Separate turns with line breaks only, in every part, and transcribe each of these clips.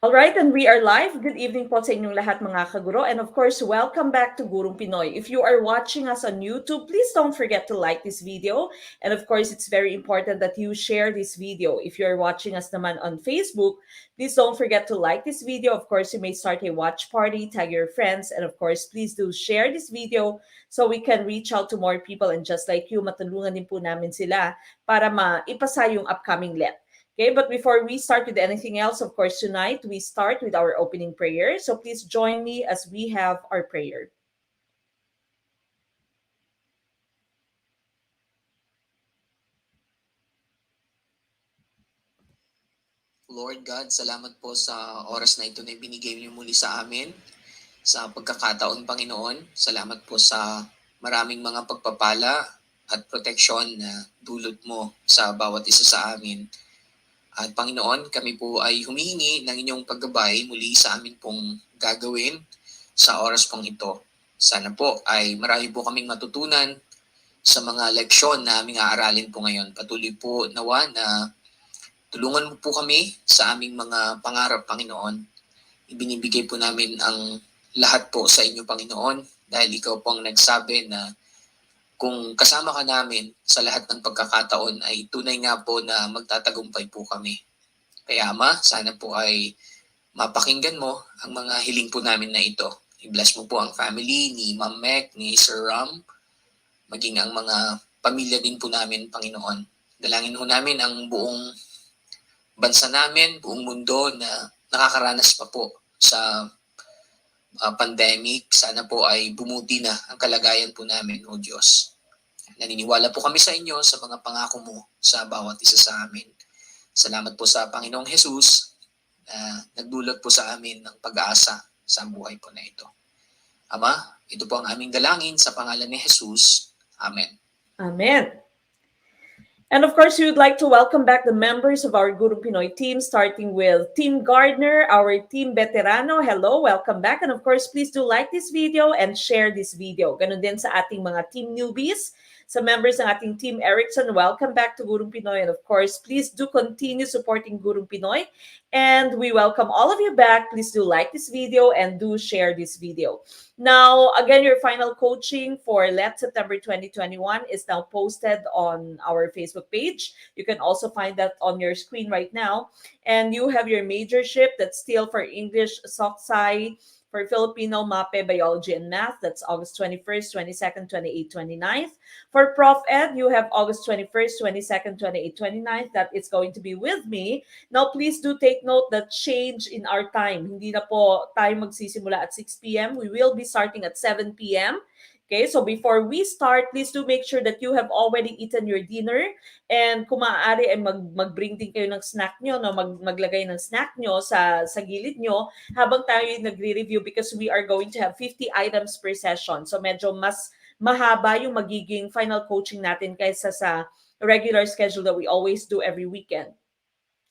All right, and we are live. Good evening po sa inyong lahat mga kaguro. And of course, welcome back to Gurong Pinoy. If you are watching us on YouTube, please don't forget to like this video. And of course, it's very important that you share this video. If you are watching us naman on Facebook, please don't forget to like this video. Of course, you may start a watch party, tag your friends, and of course, please do share this video so we can reach out to more people. And just like you, matulungan din po namin sila para maipasa yung upcoming let. Okay, but before we start with anything else, of course, tonight we start with our opening prayer. So please join me as we have our prayer.
Lord God, salamat po sa oras na ito na binigay niyo muli sa amin. Sa pagkakataon, Panginoon, salamat po sa maraming mga pagpapala at proteksyon na dulot mo sa bawat isa sa amin. At Panginoon, kami po ay humihingi ng inyong paggabay muli sa amin pong gagawin sa oras pong ito. Sana po ay marami po kaming matutunan sa mga leksyon na aming aaralin po ngayon. Patuloy po nawa na tulungan mo po kami sa aming mga pangarap, Panginoon. Ibinibigay po namin ang lahat po sa inyo, Panginoon, dahil ikaw po ang nagsabi na kung kasama ka namin sa lahat ng pagkakataon ay tunay nga po na magtatagumpay po kami. Kaya Ama, sana po ay mapakinggan mo ang mga hiling po namin na ito. I-bless mo po ang family ni Ma'am Mek, ni Sir Ram, maging ang mga pamilya din po namin, Panginoon. Dalangin ho namin ang buong bansa namin, buong mundo na nakakaranas pa po sa pandemic. Sana po ay bumuti na ang kalagayan po namin, O Diyos. Naniniwala po kami sa inyo sa mga pangako mo sa bawat isa sa amin. Salamat po sa Panginoong Jesus na nagdulot po sa amin ng pag-asa sa buhay po na ito. Ama, ito po ang aming dalangin sa pangalan ni Jesus. Amen.
Amen. And of course, we would like to welcome back the members of our Guru Pinoy team, starting with Team Gardner, our Team Veterano. Hello, welcome back. And of course, please do like this video and share this video. Ganon din sa ating mga Team Newbies. Sa members ng ating Team Erickson, welcome back to Gurong Pinoy. And of course, please do continue supporting Gurong Pinoy. And we welcome all of you back. Please do like this video and do share this video. Now, again, your final coaching for Let September 2021 is now posted on our Facebook page. You can also find that on your screen right now. And you have your majorship that's still for English, Soc-Sci, for Filipino, MAPE, Biology, and Math. That's August 21st, 22nd, 28th, 29th. For Prof Ed, you have August 21st, 22nd, 28th, 29th. That is going to be with me. Now, please do take note that change in our time. Hindi na po tayo magsisimula at 6 p.m. We will be starting at 7 p.m. Okay, so before we start, please do make sure that you have already eaten your dinner. And kung maaari ay mag-bring din kayo ng snack nyo, no? Maglagay ng snack nyo sa gilid nyo habang tayo nagre-review because we are going to have 50 items per session. So medyo mas mahaba yung magiging final coaching natin kaysa sa regular schedule that we always do every weekend.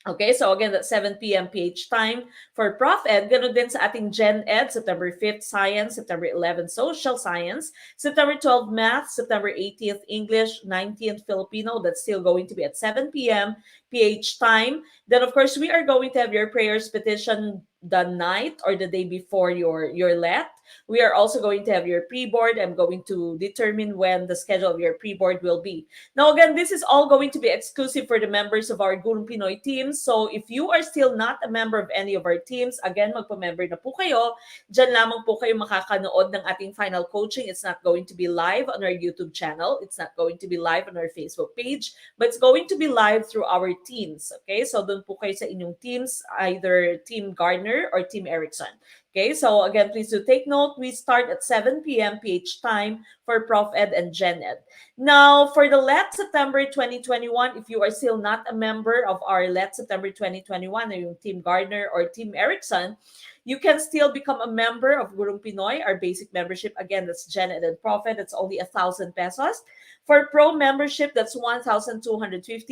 Okay, so again, that's 7 p.m. PH time for Prof Ed. Ganun din sa ating Gen Ed, September 5th, Science, September 11th, Social Science, September 12th, Math, September 18th, English, 19th, Filipino. That's still going to be at 7 p.m. PH time. Then, of course, we are going to have your prayers petition the night or the day before your let. We are also going to have your pre-board. I'm going to determine when the schedule of your pre-board will be. Now, again, this is all going to be exclusive for the members of our Gurong Pinoy teams. So, if you are still not a member of any of our teams, again, magpa-member na po kayo. Diyan lamang po kayo makakanood ng ating final coaching. It's not going to be live on our YouTube channel. It's not going to be live on our Facebook page. But it's going to be live through our teams. Okay? So, doon po kayo sa inyong teams, either Team Gardner or Team Erickson. Okay, so again, please do take note. We start at 7 p.m. PH time for Prof Ed and Gen Ed. Now, for the Let September 2021, if you are still not a member of our Let September 2021, yung Team Gardner or Team Erickson, you can still become a member of Gurong Pinoy. Our basic membership, again, that's Gen Ed and Prof Ed. That's only 1,000 pesos. For Pro membership, that's 1,250.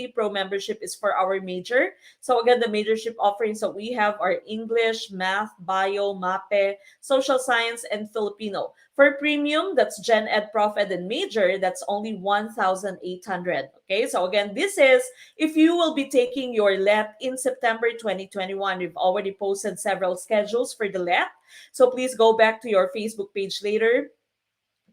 Pro membership is for our major. So again, the majorship offerings that we have are English, Math, Bio, MAPE, Social Science, and Filipino. For premium, that's Gen Ed, Prof Ed, and Major, that's only 1,800. Okay, so again, this is if you will be taking your LET in September 2021. We've already posted several schedules for the LET. So please go back to your Facebook page later,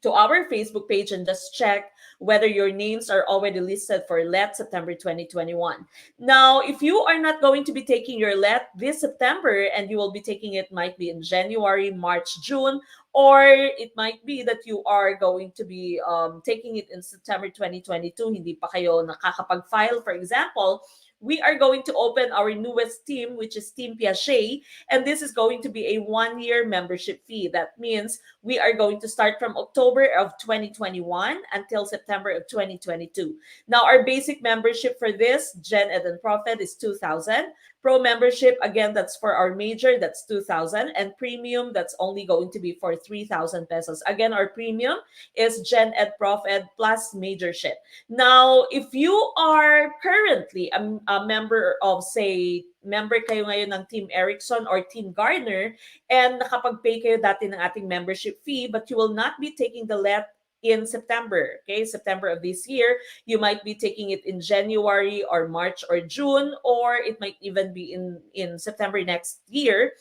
to our Facebook page, and just check whether your names are already listed for LET September 2021. Now, if you are not going to be taking your LET this September and you will be taking it, might be in January, March, June, or it might be that you are going to be taking it in September 2022, hindi pa kayo nakakapag-file, for example, we are going to open our newest team, which is Team Piaget, and this is going to be a 1-year membership fee. That means we are going to start from October of 2021 until September of 2022. Now, our basic membership for this, Gen Ed and Prof Ed, is 2,000. Pro membership, again, that's for our major, that's 2,000. And premium, that's only going to be for 3,000 pesos. Again, our premium is Gen Ed, Prof Ed plus majorship. Now, if you are currently a member of, say, member kayo ngayon ng Team Erickson or Team Gardner, and nakapag-pay kayo dati ng ating membership fee, but you will not be taking the LET in September, okay, September of this year. You might be taking it in January or March or June, or it might even be in September next year.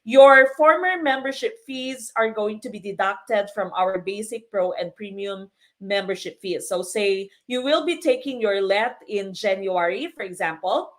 Your former membership fees are going to be deducted from our basic, pro, and premium membership fees. So say you will be taking your LET in January, for example,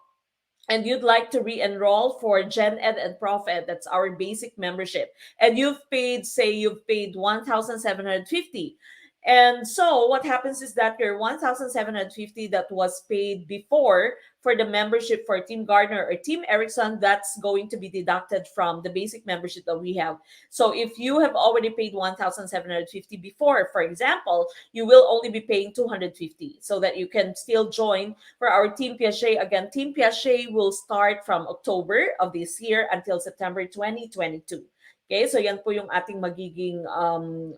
and you'd like to re-enroll for Gen Ed and Prof Ed, that's our basic membership, and you've paid, say you've paid 1,750. And so what happens is that your 1,750 that was paid before for the membership for Team Gardner or Team Erickson, that's going to be deducted from the basic membership that we have. So if you have already paid 1,750 before, for example, you will only be paying 250 so that you can still join for our Team Piaget. Again, Team Piaget will start from October of this year until September 2022. Okay, so yan po yung ating magiging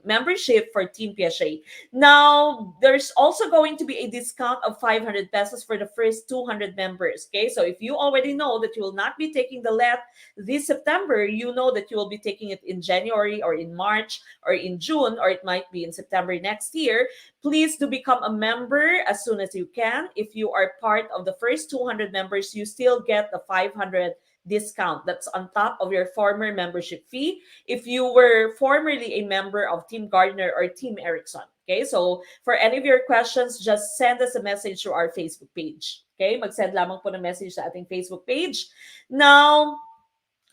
membership for Team Piaget. Now, there's also going to be a discount of 500 pesos for the first 200 members. Okay, so if you already know that you will not be taking the LET this September, you know that you will be taking it in January or in March or in June, or it might be in September next year, please do become a member as soon as you can. If you are part of the first 200 members, you still get the 500 discount. That's on top of your former membership fee if you were formerly a member of Team Gardner or Team Erickson. Okay, so for any of your questions, just send us a message to our Facebook page. Okay, mag-send lamang po ng message sa ating Facebook page. Now,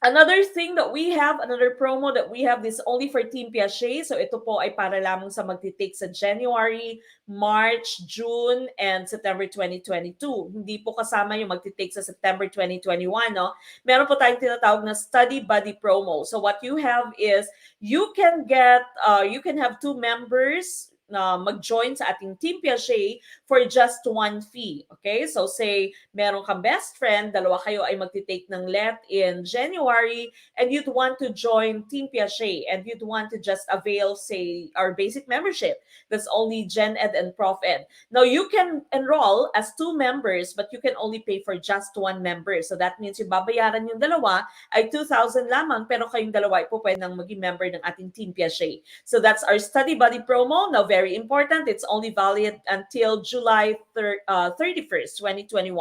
another thing that we have, another promo that we have, this only for Team Piaget. So ito po ay para lamang sa magtitake sa January, March, June, and September 2022. Hindi po kasama yung magtitake sa September 2021, no? Meron po tayong tinatawag na study buddy promo. So what you have is you can have 2 members na mag-join sa ating Team Piaget for just 1 fee. Okay? So say, meron kang best friend, dalawa kayo ay magti-take ng LET in January, and you'd want to join Team Piaget, and you'd want to just avail, say, our basic membership. That's only Gen Ed and Prof Ed. Now, you can enroll as 2 members, but you can only pay for just 1 member. So that means yung babayaran yung dalawa ay 2,000 lamang, pero kayong dalawa ay po pwede nang maging member ng ating Team Piaget. So that's our study buddy promo. Now, very important, it's only valid until July 31st, 2021.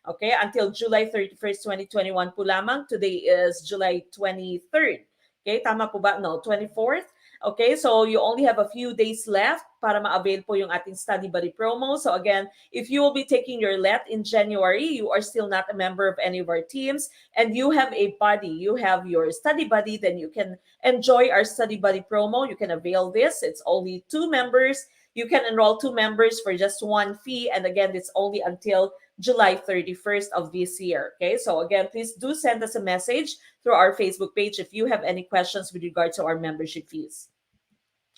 Okay, until July 31st, 2021 po lamang. Today is July 23rd. Okay, tama po ba? No, 24th. Okay, so you only have a few days left para ma-avail po yung ating study buddy promo. So again, if you will be taking your LET in January, you are still not a member of any of our teams, and you have a buddy, you have your study buddy, then you can enjoy our study buddy promo. You can avail this. It's only 2 members. You can enroll 2 members for just 1 fee. And again, it's only until July 31st of this year. Okay, so again, please do send us a message through our Facebook page if you have any questions with regard to our membership fees.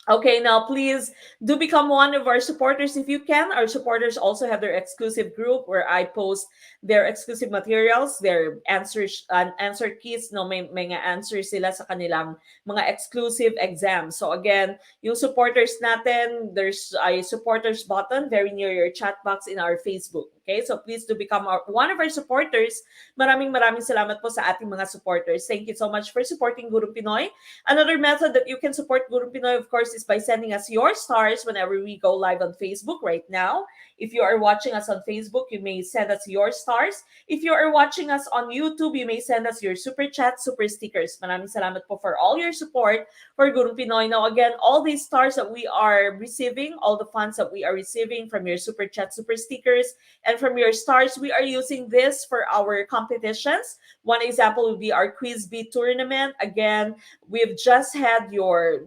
Okay, now please do become one of our supporters if you can. Our supporters also have their exclusive group where I post their exclusive materials, their answers, answer keys, no, may mga answers sila sa kanilang mga exclusive exams. So again, yung supporters natin, there's a supporters button very near your chat box in our Facebook. Okay, so please do become one of our supporters. Maraming salamat po sa ating mga supporters. Thank you so much for supporting Gurong Pinoy. Another method that you can support Gurong Pinoy, of course, is by sending us your stars whenever we go live on Facebook right now. If you are watching us on Facebook, you may send us your stars. If you are watching us on YouTube, you may send us your super chat, super stickers. Maraming salamat po for all your support for Gurong Pinoy. Now, again, all these stars that we are receiving, all the funds that we are receiving from your super chat, super stickers, and from your stars, we are using this for our competitions. One example would be our Quiz Bee tournament. Again, we've just had your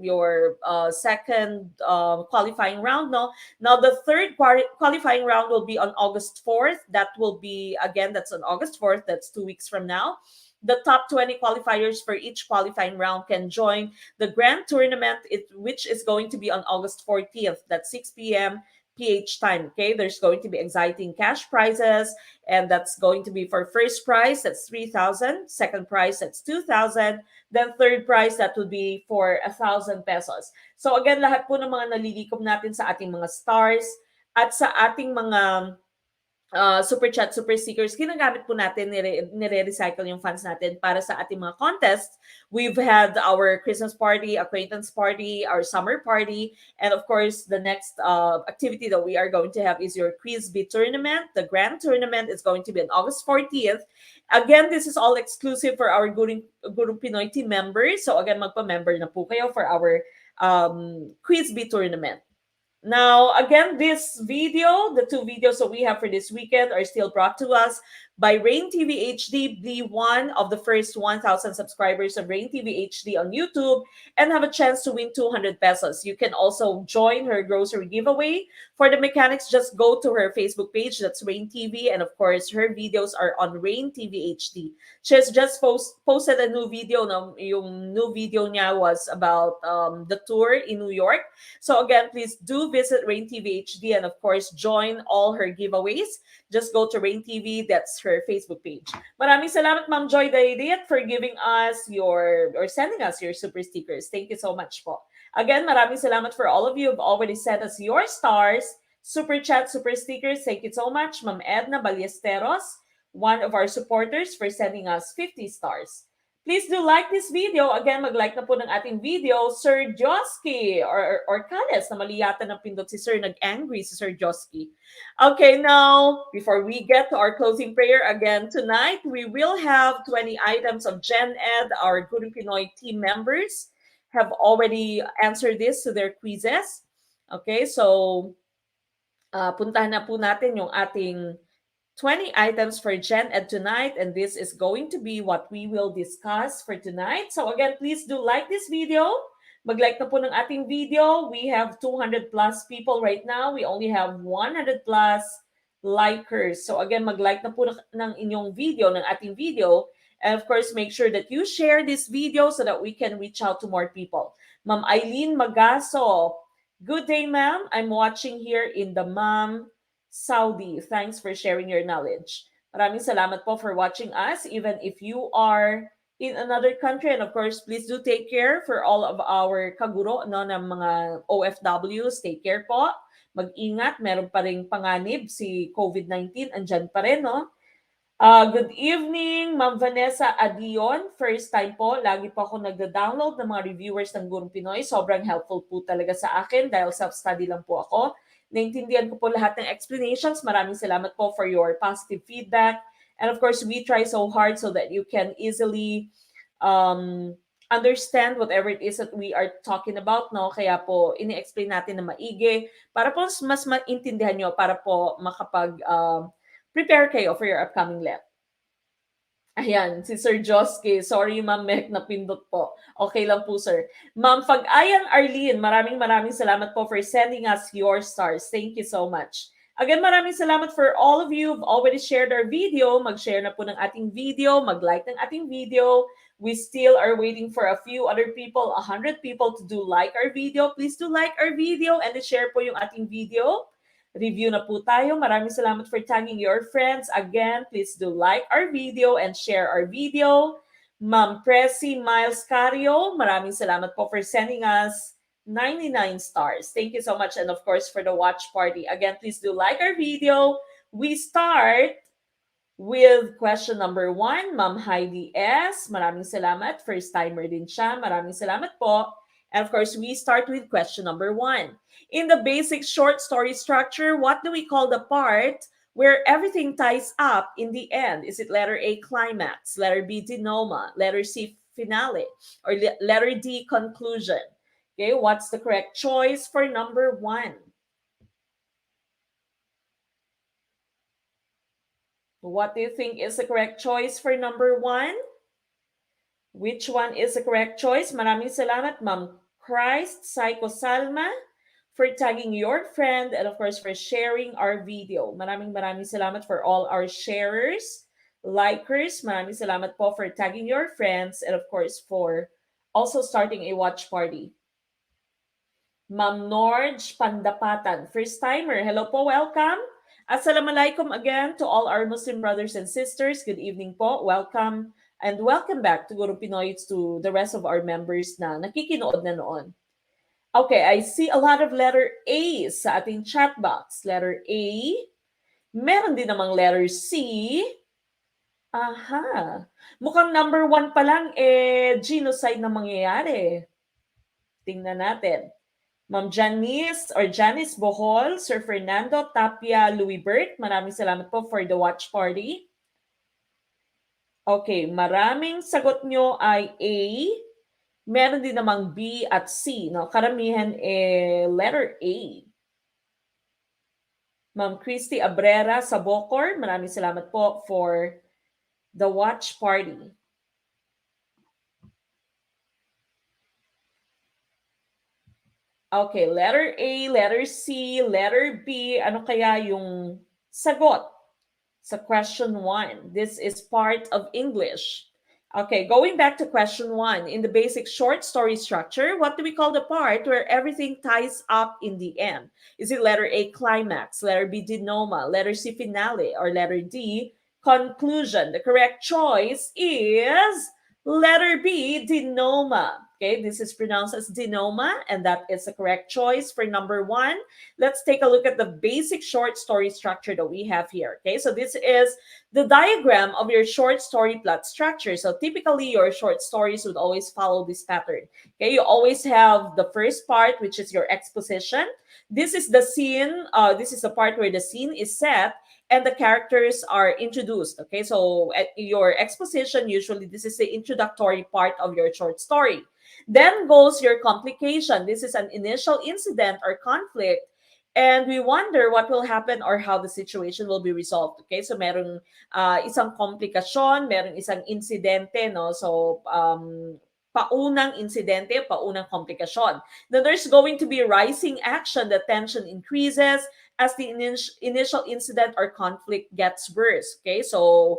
second qualifying round. No, now the third qualifying round will be on August 4th. That will be, again, that's on August 4th. That's 2 weeks from now. The top 20 qualifiers for each qualifying round can join the grand tournament, which is going to be on August 14th. That's 6 p.m. PH time. Okay, there's going to be exciting cash prizes, and that's going to be for first prize, that's 3,000. Second prize, that's 2,000. Then third prize, that would be for 1,000 pesos. So again, lahat po ng mga nalilikom natin sa ating mga stars at sa ating mga super chat, super stickers, ginagamit po natin, nire-recycle yung funds natin para sa ating mga contests. We've had our Christmas party, acquaintance party, our summer party, and of course, the next activity that we are going to have is your Quiz Bee tournament. The grand tournament is going to be on August 14th. Again, this is all exclusive for our Gurong Pinoy team members. So again, magpa-member na po kayo for our Quiz Bee tournament. Now, again, this video, the two videos that we have for this weekend are still brought to us by Rain TV HD. Be one of the first 1,000 subscribers of Rain TV HD on YouTube and have a chance to win 200 pesos. You can also join her grocery giveaway. For the mechanics, just go to her Facebook page. That's Rain TV. And of course, her videos are on Rain TV HD. She has just posted a new video. No? Yung new video niya was about the tour in New York. So again, please do visit Rain TV HD and of course, join all her giveaways. Just go to Rain TV. That's her Facebook page. Maraming salamat, Ma'am Joy Daidiat, for giving us or sending us your super stickers. Thank you so much po. Again, maraming salamat for all of you who've already sent us your stars, super chat, super stickers. Thank you so much, Ma'am Edna Ballesteros, one of our supporters, for sending us 50 stars. Please do like this video. Again, mag-like na po ng ating video. Sir Josky or Kales, na mali yata ng pindot si Sir, nag-angry si Sir Josky. Okay, now, before we get to our closing prayer, again, tonight, we will have 20 items of Gen Ed. Our Gurong Pinoy team members have already answered this to their quizzes. Okay, so puntahan na po natin yung ating 20 items for Gen Ed tonight, and this is going to be what we will discuss for tonight. So again, please do like this video. Mag-like na po ng ating video. We have 200 plus people right now. We only have 100 plus likers. So again, mag-like na po ng inyong video, ng ating video. And of course, make sure that you share this video so that we can reach out to more people. Ma'am Eileen Magaso. Good day, ma'am. I'm watching here in the Ma'am Saudi. Thanks for sharing your knowledge. Maraming salamat po for watching us, even if you are in another country. And of course, please do take care for all of our kaguro, no, ng mga OFWs. Take care po. Mag-ingat. Meron pa rin panganib si COVID-19. Andyan pa rin, no? Good evening, Ma'am Vanessa Adion. First time po, lagi po ako nagda-download ng mga reviewers ng Gurong Pinoy. Sobrang helpful po talaga sa akin dahil self-study lang po ako. Naintindihan ko po lahat ng explanations. Maraming salamat po for your positive feedback. And of course, we try so hard so that you can easily understand whatever it is that we are talking about, no? Kaya po, ini-explain natin na maigi para po mas maintindihan nyo, para po prepare kayo for your upcoming lab. Ayan, si Sir Josky. Sorry, Ma'am Mek, napindot po. Okay lang po, sir. Ma'am Fag-ayang Arlene, maraming salamat po for sending us your stars. Thank you so much. Again, maraming salamat for all of you who've already shared our video. Mag-share na po ng ating video, mag-like ng ating video. We still are waiting for a few other people, 100 people to do like our video. Please do like our video and share po yung ating video. Review na po tayo. Maraming salamat for tagging your friends. Again, please do like our video and share our video. Ma'am Presi Miles Cario, maraming salamat po for sending us 99 stars. Thank you so much. And of course, for the watch party. Again, please do like our video. We start with question number 1, Ma'am Heidi S. Maraming salamat. First timer din siya. Maraming salamat po. And of course, we start with question number 1. In the basic short story structure, what do we call the part where everything ties up in the end? Is it letter A, climax, letter B, denouement, letter C, finale, or letter D, conclusion? Okay, what's the correct choice for number 1? What do you think is the correct choice for number 1? Which one is the correct choice? Maraming salamat, Ma'am Christ Psycho Salma, for tagging your friend and of course for sharing our video. Maraming salamat for all our sharers, likers. Maraming salamat po for tagging your friends and of course for also starting a watch party. Ma'am Norge Pandapatan, first timer. Hello po, welcome. Assalamualaikum again to all our Muslim brothers and sisters. Good evening po. Welcome and welcome back to Guru Pinoy, to the rest of our members na nakikinood na noon. Okay, I see a lot of letter A sa ating chat box. Letter A. Meron din namang letter C. Aha. Mukhang number 1 pa lang, genocide na mangyayari. Tingnan natin. Ma'am Janice or Janice Bohol, Sir Fernando Tapia Louisbert, maraming salamat po for the watch party. Okay, maraming sagot nyo ay A. Meron din namang B at C. No? Karamihan letter A. Ma'am Christy Abrera sa Bocor, maraming salamat po for the watch party. Okay, letter A, letter C, letter B. Ano kaya yung sagot sa question 1? This is part of English. Okay, going back to question 1. In the basic short story structure, what do we call the part where everything ties up in the end? Is it letter A, climax, letter B, denouement, letter C, finale, or letter D, conclusion? The correct choice is letter B, denouement. Okay, this is pronounced as denouement, and that is the correct choice for number 1. Let's take a look at the basic short story structure that we have here. Okay, so this is the diagram of your short story plot structure. So typically, your short stories would always follow this pattern. Okay, you always have the first part, which is your exposition. This is the scene. This is the part where the scene is set and the characters are introduced. Okay, so at your exposition, usually this is the introductory part of your short story. Then goes your complication. This is an initial incident or conflict, and we wonder what will happen or how the situation will be resolved. Okay, so merong isang komplikasyon, merong isang insidente, no? So paunang insidente, paunang komplikasyon. Then there's going to be rising action. The tension increases as the initial incident or conflict gets worse. Okay, so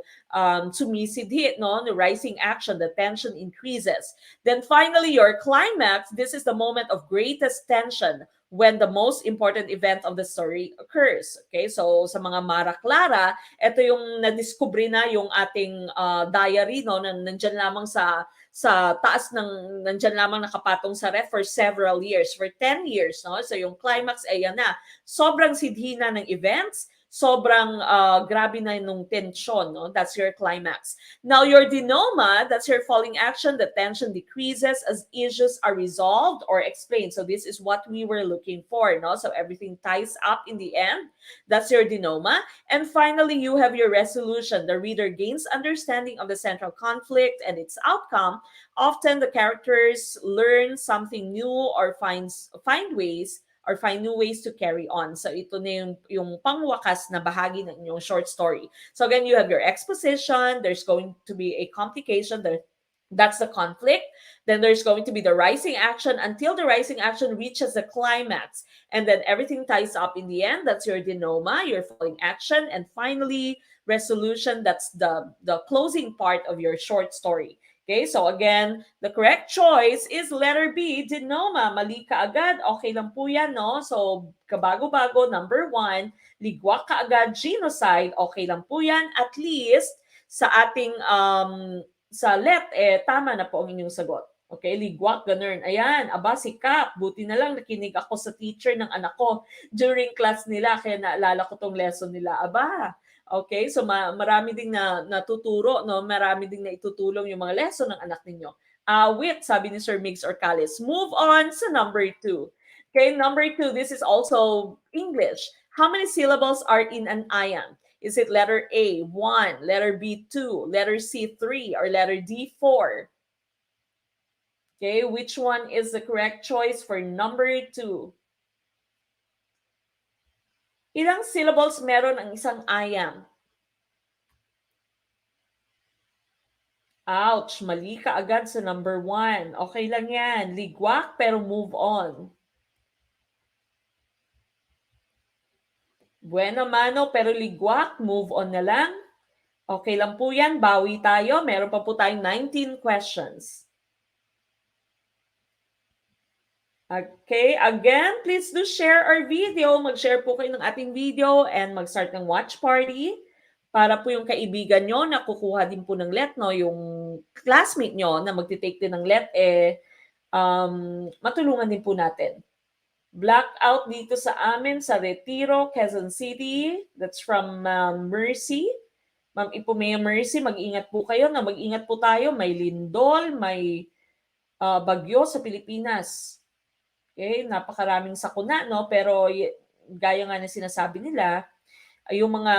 sumisidhit, no? The rising action, the tension increases. Then finally, your climax. This is the moment of greatest tension when the most important event of the story occurs. Okay, so sa mga Mara Clara, ito yung nadiskubre na yung ating diary, no? Nandyan lamang sa taas ng, nandyan lamang nakapatong sa ref for several years, for 10 years, no? So yung climax ay yan na. Sobrang sidhi na ng events, sobrang grabe na nung tension, no? That's your climax. Now, your denouement, that's your falling action. The tension decreases as issues are resolved or explained. So this is what we were looking for, no? So everything ties up in the end. That's your denouement. And finally, you have your resolution. The reader gains understanding of the central conflict and its outcome. Often, the characters learn something new or find new ways to carry on. So ito na yung pangwakas na bahagi ng inyong short story. So again, you have your exposition. There's going to be a complication. That's the conflict. Then there's going to be the rising action until the rising action reaches the climax. And then everything ties up in the end. That's your denouement, your falling action. And finally, resolution. That's the closing part of your short story. Okay, so again, the correct choice is letter B, denouement. Mali ka agad, okay lang po yan, no? So, kabago-bago, number 1, ligwak ka agad, genocide, okay lang po yan. At least, sa ating, sa let, tama na po ang inyong sagot. Okay, ligwak, ganun. Ayan, aba, sikap. Buti na lang nakinig ako sa teacher ng anak ko during class nila, kaya naalala ko tong lesson nila. Aba, okay, so marami ding natuturo, no? Marami ding naitutulong yung mga lesson ng anak ninyo. Wit, sabi ni Sir Migs Orcales. Move on sa number 2. Okay, number 2, this is also English. How many syllables are in an iamb? Is it letter A, 1, letter B, 2, letter C, 3, or letter D, 4? Okay, which one is the correct choice for number 2? Ilang syllables meron ang isang iamb? Ouch, mali ka agad sa number 1. Okay lang yan. Ligwak pero move on. Bueno mano pero ligwak, move on na lang. Okay lang po yan, bawi tayo. Meron pa po tayong 19 questions. Okay, again, please do share our video. Mag-share po kayo ng ating video and mag-start ng watch party para po yung kaibigan nyo na kukuha din po ng let, no, yung classmate nyo na magti-take din ng let, matulungan din po natin. Blackout dito sa amin sa Retiro, Quezon City. That's from Mercy. Ma'am Ipumea Mercy, mag-ingat po kayo na mag-ingat po tayo. May lindol, may bagyo sa Pilipinas. Okay, napakaraming sakuna, no? Pero gaya nga na sinasabi nila, yung mga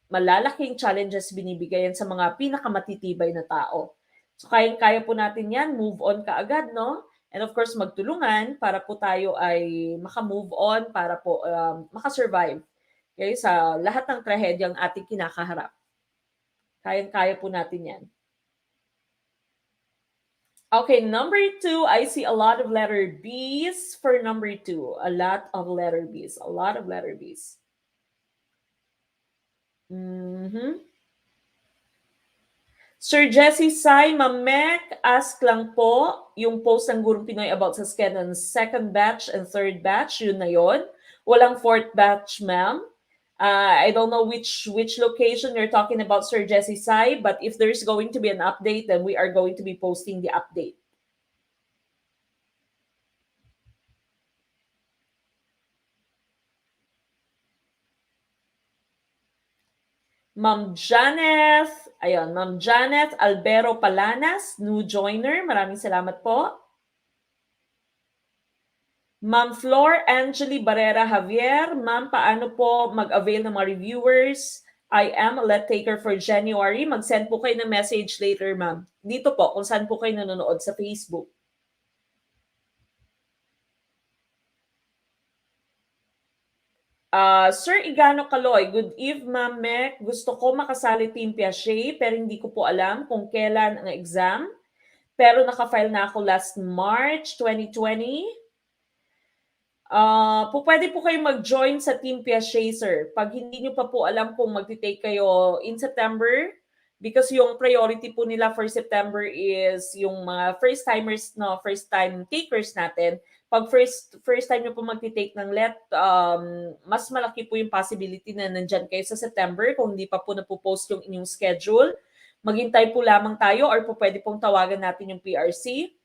malalaking challenges binibigayan sa mga pinakamatitibay na tao. So kayang-kaya po natin yan, move on kaagad, no? And of course, magtulungan para po tayo ay maka-move on, para po maka-survive, okay, sa lahat ng trahedyang ating kinakaharap. Kayang-kaya po natin yan. Okay, number 2, I see a lot of letter B's for number 2. A lot of letter B's. A lot of letter B's. Sir Jesse Sai, Ma'am Mek, ask lang po yung post ng Gurong Pinoy about sa schedule ng second batch and third batch. Yun na yun. Walang fourth batch, ma'am. I don't know which location you're talking about, Sir Jesse Sai, but if there's going to be an update, then we are going to be posting the update. Ma'am Janeth, ayun, Ma'am Janeth Albero Palanas, new joiner. Maraming salamat po. Ma'am Flor Angeli Barrera Javier, ma'am, paano po mag-avail ng mga reviewers? I am a let taker for January. Mag-send po kayo ng message later, ma'am. Dito po, kung saan po kayo nanonood sa Facebook. Sir Igano Kaloy, good eve, Ma'am Mek. Gusto ko makasali Team Piaget, pero hindi ko po alam kung kailan ang exam. Pero nakafile na ako last March 2020. Pwede po kayo mag-join sa Team Piaget, sir. Pag hindi nyo pa po alam kung mag-take kayo in September, because yung priority po nila for September is yung mga first-timers, no, first-time takers natin. Pag first time nyo po mag-take ng let, mas malaki po yung possibility na nandyan kayo sa September kung hindi pa po napopost yung inyong schedule. Maghintay po lamang tayo or po pwede pong tawagan natin yung PRC.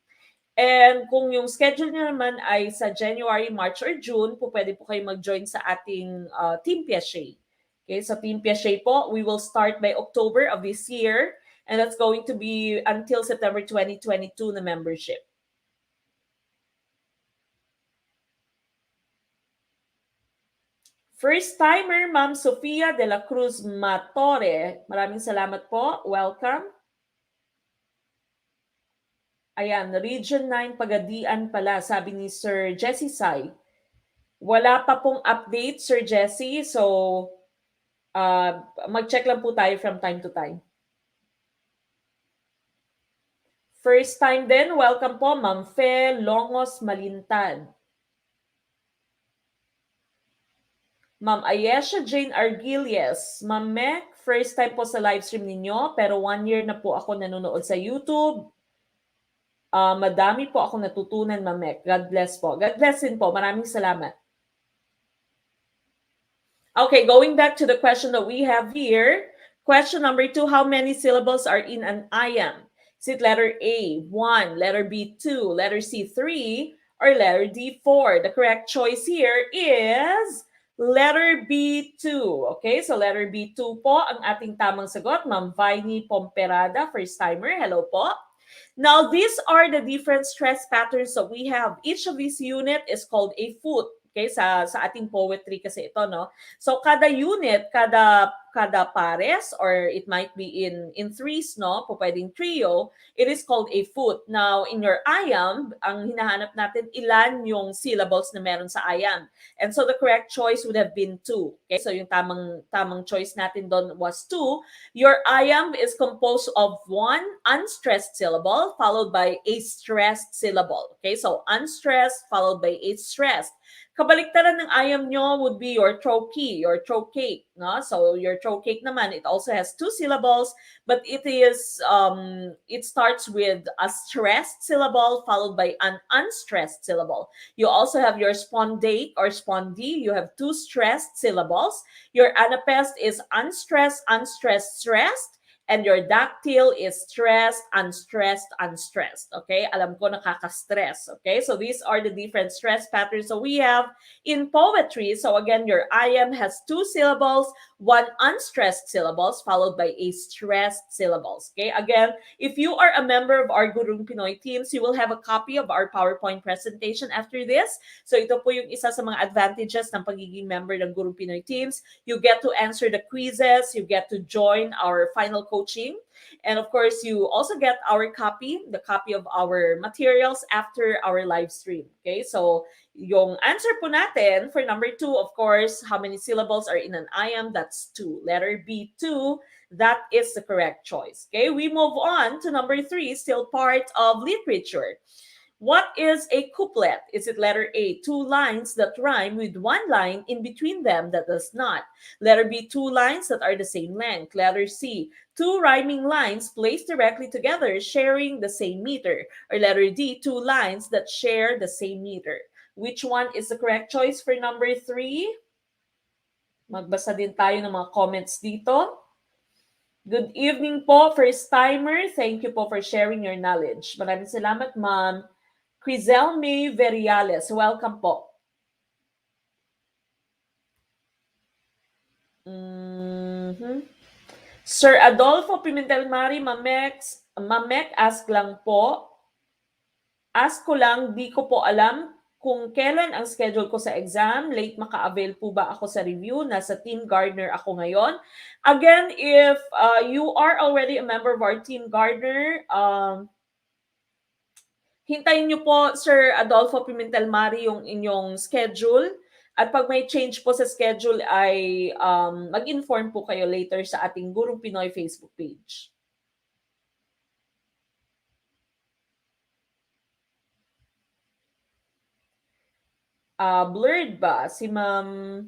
And kung yung schedule nyo naman ay sa January, March, or June, po pwede po kayo mag-join sa ating Team Piaget. Okay, sa Team Piaget po, we will start by October of this year, and that's going to be until September 2022 na membership. First timer, Ma'am Sofia de la Cruz Matore. Maraming salamat po. Welcome. Ayan, Region 9 Pagadian pala, sabi ni Sir Jesse Sai. Wala pa pong update, Sir Jesse. So, mag-check lang po tayo from time to time. First time din, welcome po, Ma'am Fe Longos Malintad. Ma'am Ayesha Jane Argilies. Ma'am Mek, first time po sa live stream ninyo, pero 1 year na po ako nanonood sa YouTube. Madami po ako natutunan, Ma'am Mek. God bless po. God bless din po. Maraming salamat. Okay, going back to the question that we have here. Question number 2, how many syllables are in an iamb? Is it letter A, 1, letter B, 2, letter C, 3, or letter D, 4? The correct choice here is letter B, 2. Okay, so letter B, 2 po ang ating tamang sagot. Ma'am Viney Pomperada, first timer. Hello po. Now, these are the different stress patterns that we have. Each of these unit is called a foot. Okay, sa ating poetry kasi ito, no? So, kada unit, kada pares, or it might be in threes, no? Po pwedeng trio, it is called a foot. Now, in your iamb, ang hinahanap natin, ilan yung syllables na meron sa iamb. And so, the correct choice would have been 2. Okay, so yung tamang choice natin doon was 2. Your iamb is composed of one unstressed syllable followed by a stressed syllable. Okay, so unstressed followed by a stressed. Kabaliktaran ng iamb nyo would be your trochee, your trocake. No? So your trocake naman, it also has 2 syllables, but it starts with a stressed syllable followed by an unstressed syllable. You also have your spondate or spondee. You have 2 stressed syllables. Your anapest is unstressed, unstressed, stressed. And your dactyl is stressed, unstressed, unstressed. Okay? Alam ko nakaka-stress. Okay? So these are the different stress patterns that we have in poetry. So again, your iamb has 2 syllables, 1 unstressed syllables, followed by a stressed syllables. Okay? Again, if you are a member of our Gurong Pinoy teams, you will have a copy of our PowerPoint presentation after this. So ito po yung isa sa mga advantages ng pagiging member ng Gurong Pinoy teams. You get to answer the quizzes, you get to join our final coaching, and of course, you also get our copy, the copy of our materials after our live stream. Okay, so yung answer po natin for number 2, of course, how many syllables are in an iamb? That's 2. Letter B, 2. That is the correct choice. Okay, we move on to number 3, still part of literature. What is a couplet? Is it letter A, 2 lines that rhyme with 1 line in between them that does not? Letter B, 2 lines that are the same length. Letter C, 2 rhyming lines placed directly together sharing the same meter. Or letter D, 2 lines that share the same meter. Which one is the correct choice for number 3? Magbasa din tayo ng mga comments dito. Good evening po, first timer. Thank you po for sharing your knowledge. Maraming salamat, ma'am. Crizel May Veriales, welcome po. Sir Adolfo Pimentel Mari, Mamek, ask lang po. Ask ko lang, di ko po alam kung kailan ang schedule ko sa exam. Late maka-avail po ba ako sa review? Nasa Team Gardner ako ngayon. Again, if you are already a member of our Team Gardner, hintayin niyo po, Sir Adolfo Pimentel Mari, yung inyong schedule. At pag may change po sa schedule ay mag-inform po kayo later sa ating Gurong Pinoy Facebook page. Blurred ba? Si Ma'am...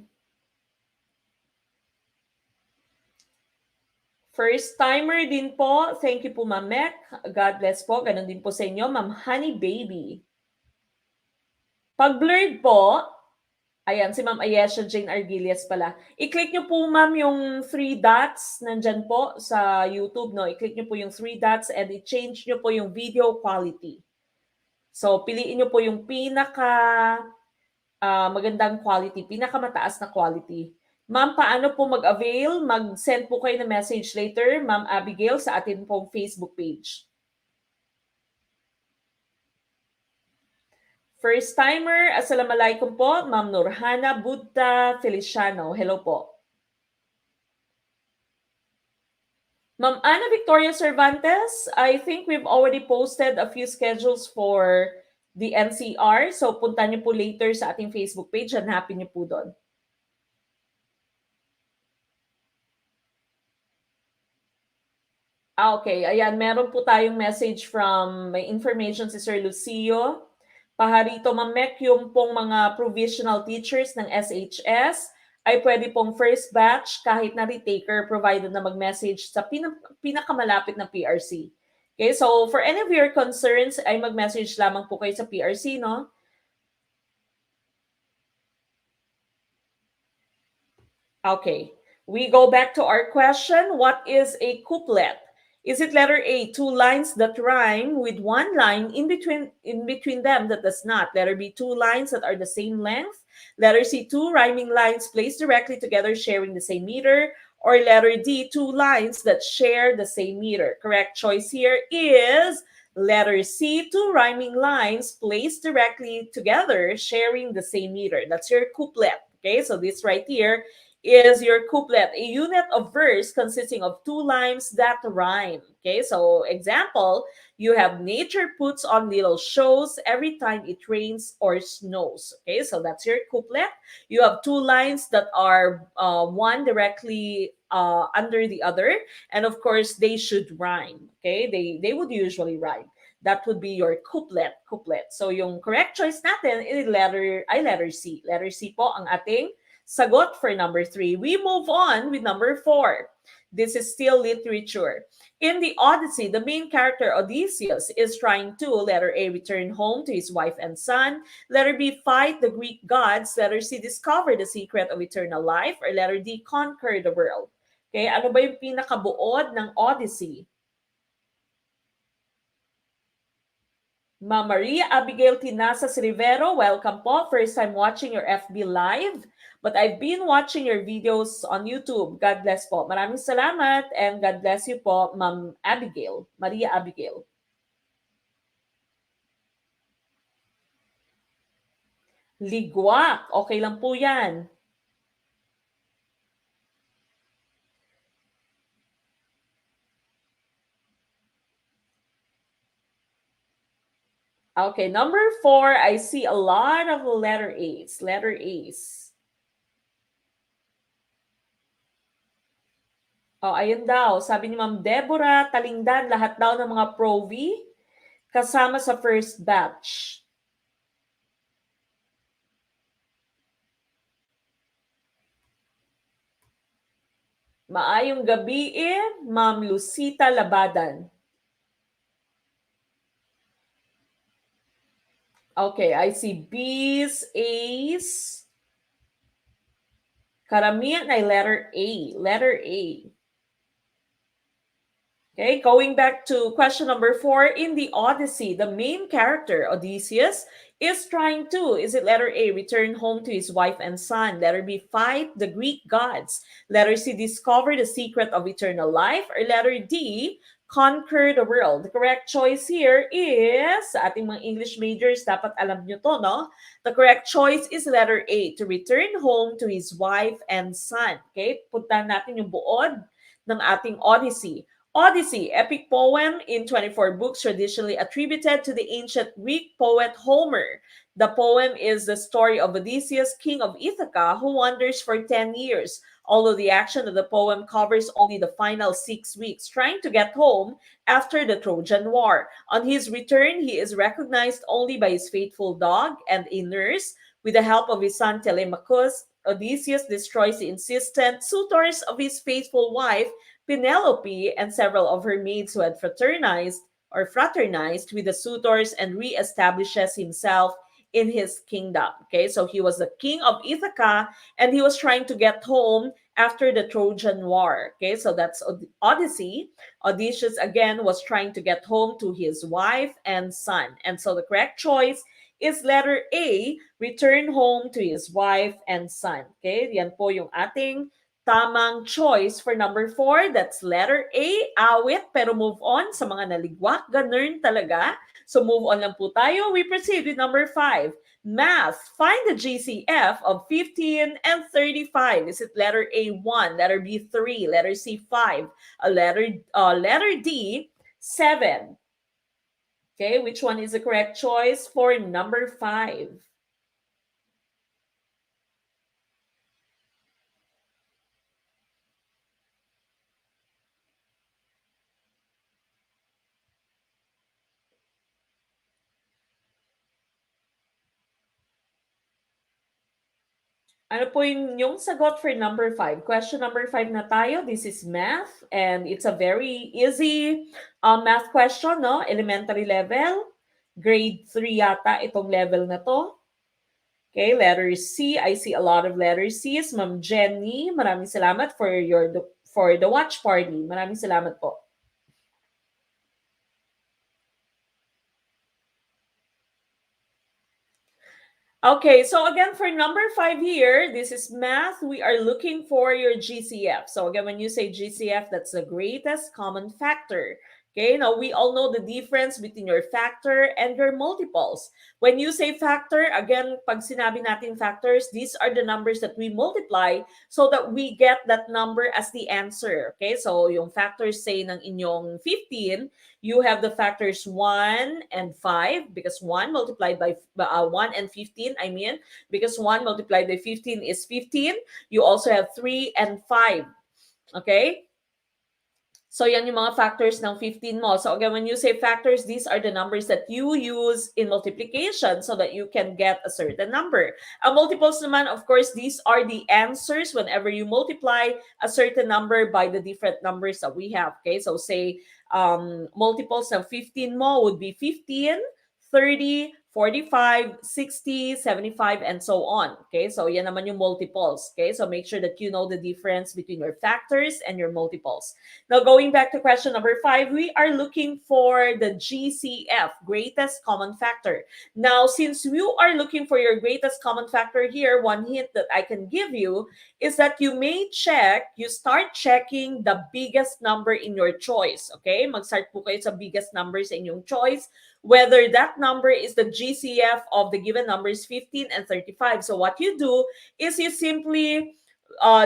First timer din po. Thank you po, Ma'am Mek. God bless po. Ganon din po sa inyo, Ma'am Honey Baby. Pag blurred po, ayan, si Ma'am Ayesha Jane Arguilias pala. I-click nyo po, Ma'am, yung 3 dots nandyan po sa YouTube, no? I-click nyo po yung 3 dots and i-change nyo po yung video quality. So, piliin nyo po yung magandang quality, pinakamataas na quality. Ma'am, paano po mag-avail? Mag-send po kayo ng message later, Ma'am Abigail, sa atin pong Facebook page. First timer, assalamualaikum po, Ma'am Nurhana Buddha Feliciano. Hello po. Ma'am Ana Victoria Cervantes, I think we've already posted a few schedules for the NCR. So, punta niyo po later sa ating Facebook page. Hanapin niyo po doon. Okay. Ayan, meron po tayong message from, may information si Sir Lucio. Paharito, Mamek, yung pong mga provisional teachers ng SHS ay pwede pong first batch kahit na retaker provided na mag-message sa pinakamalapit na PRC. Okay, so for any of your concerns ay mag-message lamang po kayo sa PRC, no? Okay, we go back to our question. What is a couplet? Is it letter A, two lines that rhyme with one line in between them that does not? Letter B, two lines that are the same length. Letter C, two rhyming lines placed directly together sharing the same meter. Or letter D, two lines that share the same meter. Correct choice here is letter C, two rhyming lines placed directly together sharing the same meter. That's your couplet. Okay, so this right here is your couplet, a unit of verse consisting of two lines that rhyme. Okay, so example, you have nature puts on little shows every time it rains or snows. Okay, so that's your couplet. You have two lines that are one directly under the other, and of course, they should rhyme. Okay, they would usually rhyme. That would be your couplet. So yung correct choice natin is letter C. Letter C po ang ating sagot for number 3. We move on with number 4. This is still literature. In the Odyssey, the main character Odysseus is trying to, letter A, return home to his wife and son, letter B, fight the Greek gods, letter C, discover the secret of eternal life, or letter D, conquer the world. Okay, ano ba yung pinakabuod ng Odyssey? Ma'am Maria Abigail Tinasas Rivero, welcome po. First time watching your FB Live. But I've been watching your videos on YouTube. God bless po. Maraming salamat and God bless you po, Ma'am Abigail. Maria Abigail. Ligwak. Okay lang po yan. Okay, number 4, I see a lot of letter A's. Letter A's. Oh, ayun daw. Sabi ni Ma'am Deborah Talingdan, lahat daw ng mga Pro V kasama sa first batch. Maayong gabi Ma'am Lucita Labadan. Okay, I see B's, A's. Karamihan ay letter A. Letter A. Okay, going back to question number 4. In the Odyssey, the main character, Odysseus, is trying to, is it letter A, return home to his wife and son? Letter B, fight the Greek gods? Letter C, discover the secret of eternal life? Or letter D, conquer the world? The correct choice here is, sa ating mga English majors, dapat alam nyo to, no? The correct choice is letter A, to return home to his wife and son. Okay, puntahan natin yung buod ng ating Odyssey. Odyssey, epic poem in 24 books traditionally attributed to the ancient Greek poet Homer. The poem is the story of Odysseus, king of Ithaca, who wanders for 10 years. Although the action of the poem covers only the final 6 weeks, trying to get home after the Trojan War. On his return, he is recognized only by his faithful dog and a nurse. With the help of his son Telemachus, Odysseus destroys the insistent suitors of his faithful wife Penelope and several of her maids who had fraternized with the suitors and reestablishes himself in his kingdom. Okay, so he was the king of Ithaca and he was trying to get home after the Trojan War. Okay, so that's Odyssey. Odysseus again was trying to get home to his wife and son. And so the correct choice is letter A, return home to his wife and son. Okay, yan po yung ating tamang choice for number 4. That's letter A, awit, pero move on sa mga naligwak, ganun talaga. So move on lang po tayo. We proceed with number 5. Math. Find the GCF of 15 and 35. Is it letter A, 1, letter B, 3, letter C, 5, letter D, 7? Okay, which one is the correct choice for number 5? Ano po yung sagot for number 5? Question number 5 na tayo. This is math and it's a very easy math question, no? Elementary level. Grade 3 yata itong level na to. Okay, letter C. I see a lot of letter C's. Ma'am Jenny, maraming salamat for the watch party. Maraming salamat po. Okay, so again, for number 5 here, this is math. We are looking for your GCF. So again, when you say GCF, that's the greatest common factor. Okay, now we all know the difference between your factor and your multiples. When you say factor, again, pag sinabi natin factors, these are the numbers that we multiply so that we get that number as the answer. Okay, so yung factors say ng inyong 15, you have the factors 1 and 5 because 1 multiplied by 1 and 15, I mean, because 1 multiplied by 15 is 15. You also have 3 and 5. Okay? So yan yung mga factors ng 15 mo. So again, when you say factors, these are the numbers that you use in multiplication so that you can get a certain number. Multiples naman, of course, these are the answers whenever you multiply a certain number by the different numbers that we have. Okay, so say multiples ng 15 mo would be 15, 30, 45, 60, 75, and so on. Okay, so yan naman yung multiples. Okay, so make sure that you know the difference between your factors and your multiples. Now, going back to question number 5, we are looking for the GCF, greatest common factor. Now, since you are looking for your greatest common factor here, one hint that I can give you is that you start checking the biggest number in your choice. Okay, mag-start po kayo sa biggest numbers in yung choice, whether that number is the GCF of the given numbers 15 and 35. So what you do is you simply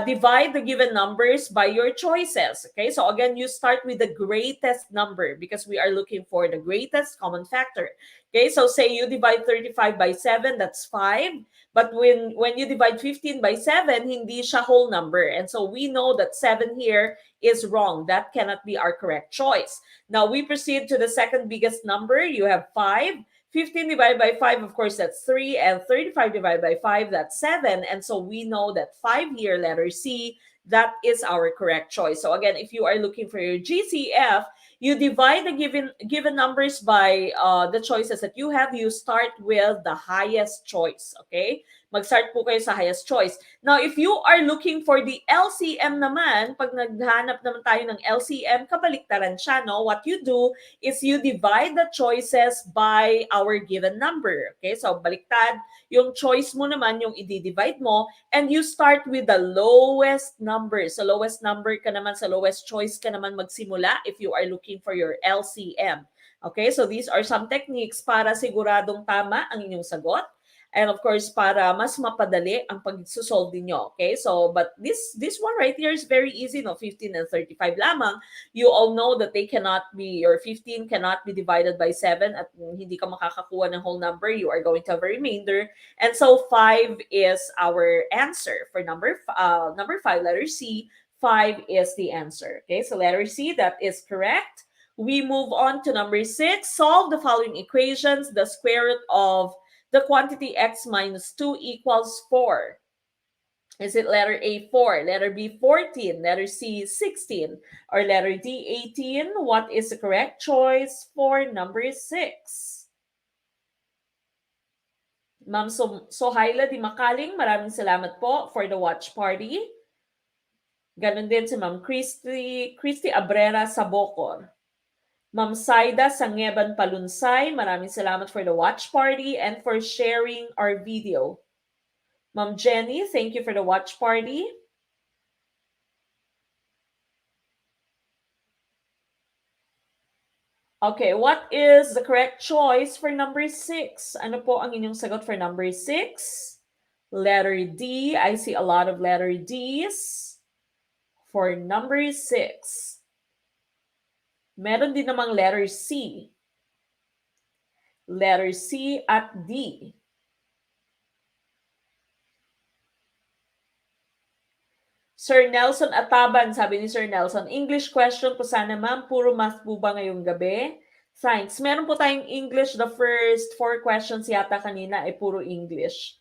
divide the given numbers by your choices. Okay, so again, you start with the greatest number because we are looking for the greatest common factor. Okay, so say you divide 35 by 7, that's 5. But when you divide 15 by 7, hindi siya whole number. And so we know that 7 here is wrong. That cannot be our correct choice. Now we proceed to the second biggest number. You have 5. 15 divided by 5, of course, that's 3. And 35 divided by 5, that's 7. And so we know that 5 here, letter C, that is our correct choice. So again, if you are looking for your GCF, you divide the given numbers by the choices that you have. You start with the highest choice. Okay? Mag-start po kayo sa highest choice. Now, if you are looking for the LCM naman, pag naghanap naman tayo ng LCM, kabaliktaran siya, no? What you do is you divide the choices by our given number. Okay? So, baliktad, yung choice mo naman, yung i-divide mo, and you start with the lowest number. So, lowest number ka naman, sa lowest choice ka naman magsimula if you are looking for your LCM. Okay? So, these are some techniques para siguradong tama ang inyong sagot. And of course, para mas mapadali ang pag-solve ninyo. Okay? So, but this one right here is very easy, no? 15 and 35 lamang. You all know that they cannot be, or 15 cannot be divided by 7 at hindi ka makakakuha ng whole number. You are going to have a remainder. And so, 5 is our answer. For number 5, letter C, 5 is the answer. Okay? So, letter C, that is correct. We move on to number 6. Solve the following equations. The square root of the quantity x minus 2 equals 4. Is it letter A, 4, letter B, 14, letter C, 16, or letter D, 18? What is the correct choice for number 6? Ma'am Sohaila Di Makaling, maraming salamat po for the watch party. Ganon din si Ma'am Christy Abrera sa Bocor. Ma'am Saida Sangeban Palunsay, maraming salamat for the watch party and for sharing our video. Ma'am Jenny, thank you for the watch party. Okay, what is the correct choice for number 6? Ano po ang inyong sagot for number 6? Letter D. I see a lot of letter Ds for number 6. Meron din namang letter C. Letter C at D. Sir Nelson Ataban, sabi ni Sir Nelson, English question po sana ma'am, puro math po ba ngayong gabi? Science, meron po tayong English, the first 4 questions yata kanina ay puro English.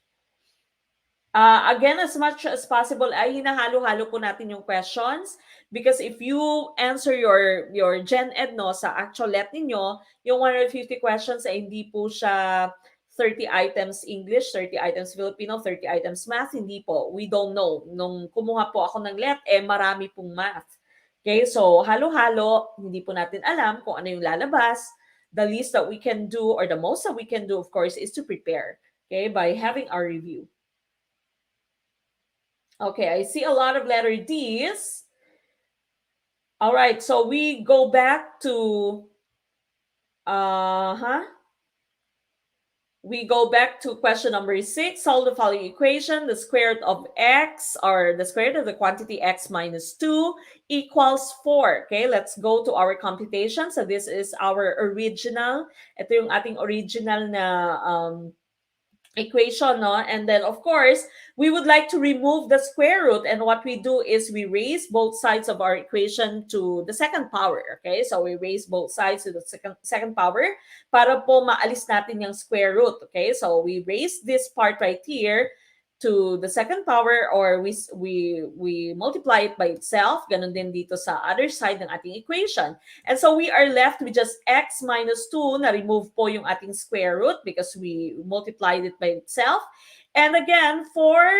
Again, as much as possible, ay hinahalo-halo po natin yung questions because if you answer your Gen Ed no, sa actual let ninyo, yung 150 questions ay hindi po siya 30 items English, 30 items Filipino, 30 items math, hindi po. We don't know. Nung kumuha po ako ng let, marami pong math. Okay, so halo-halo, hindi po natin alam kung ano yung lalabas. The least that we can do or the most that we can do, of course, is to prepare. okay, by having our review. Okay, I see a lot of letter D's. All right, so we go back to, we go back to question number 6. Solve the following equation. The square root of x, or the square root of the quantity x minus 2 equals 4. Okay, let's go to our computation. So this is our original. Ito yung ating original na equation, no? And then of course we would like to remove the square root, and what we do is we raise both sides of our equation to the second power. Okay, so we raise both sides to the second power para po maalis natin yung square root. Okay, so we raise this part right here to the second power, or we multiply it by itself. Ganun din dito sa other side ng ating equation. And so we are left with just x minus 2. Na-remove po yung ating square root because we multiplied it by itself. And again, 4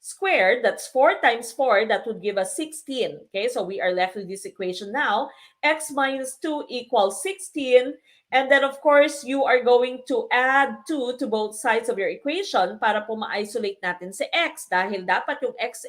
squared, that's 4 times 4, that would give us 16. Okay, so we are left with this equation now. X minus 2 equals 16. And then, of course, you are going to add 2 to both sides of your equation para po ma-isolate natin si x. Dahil dapat yung x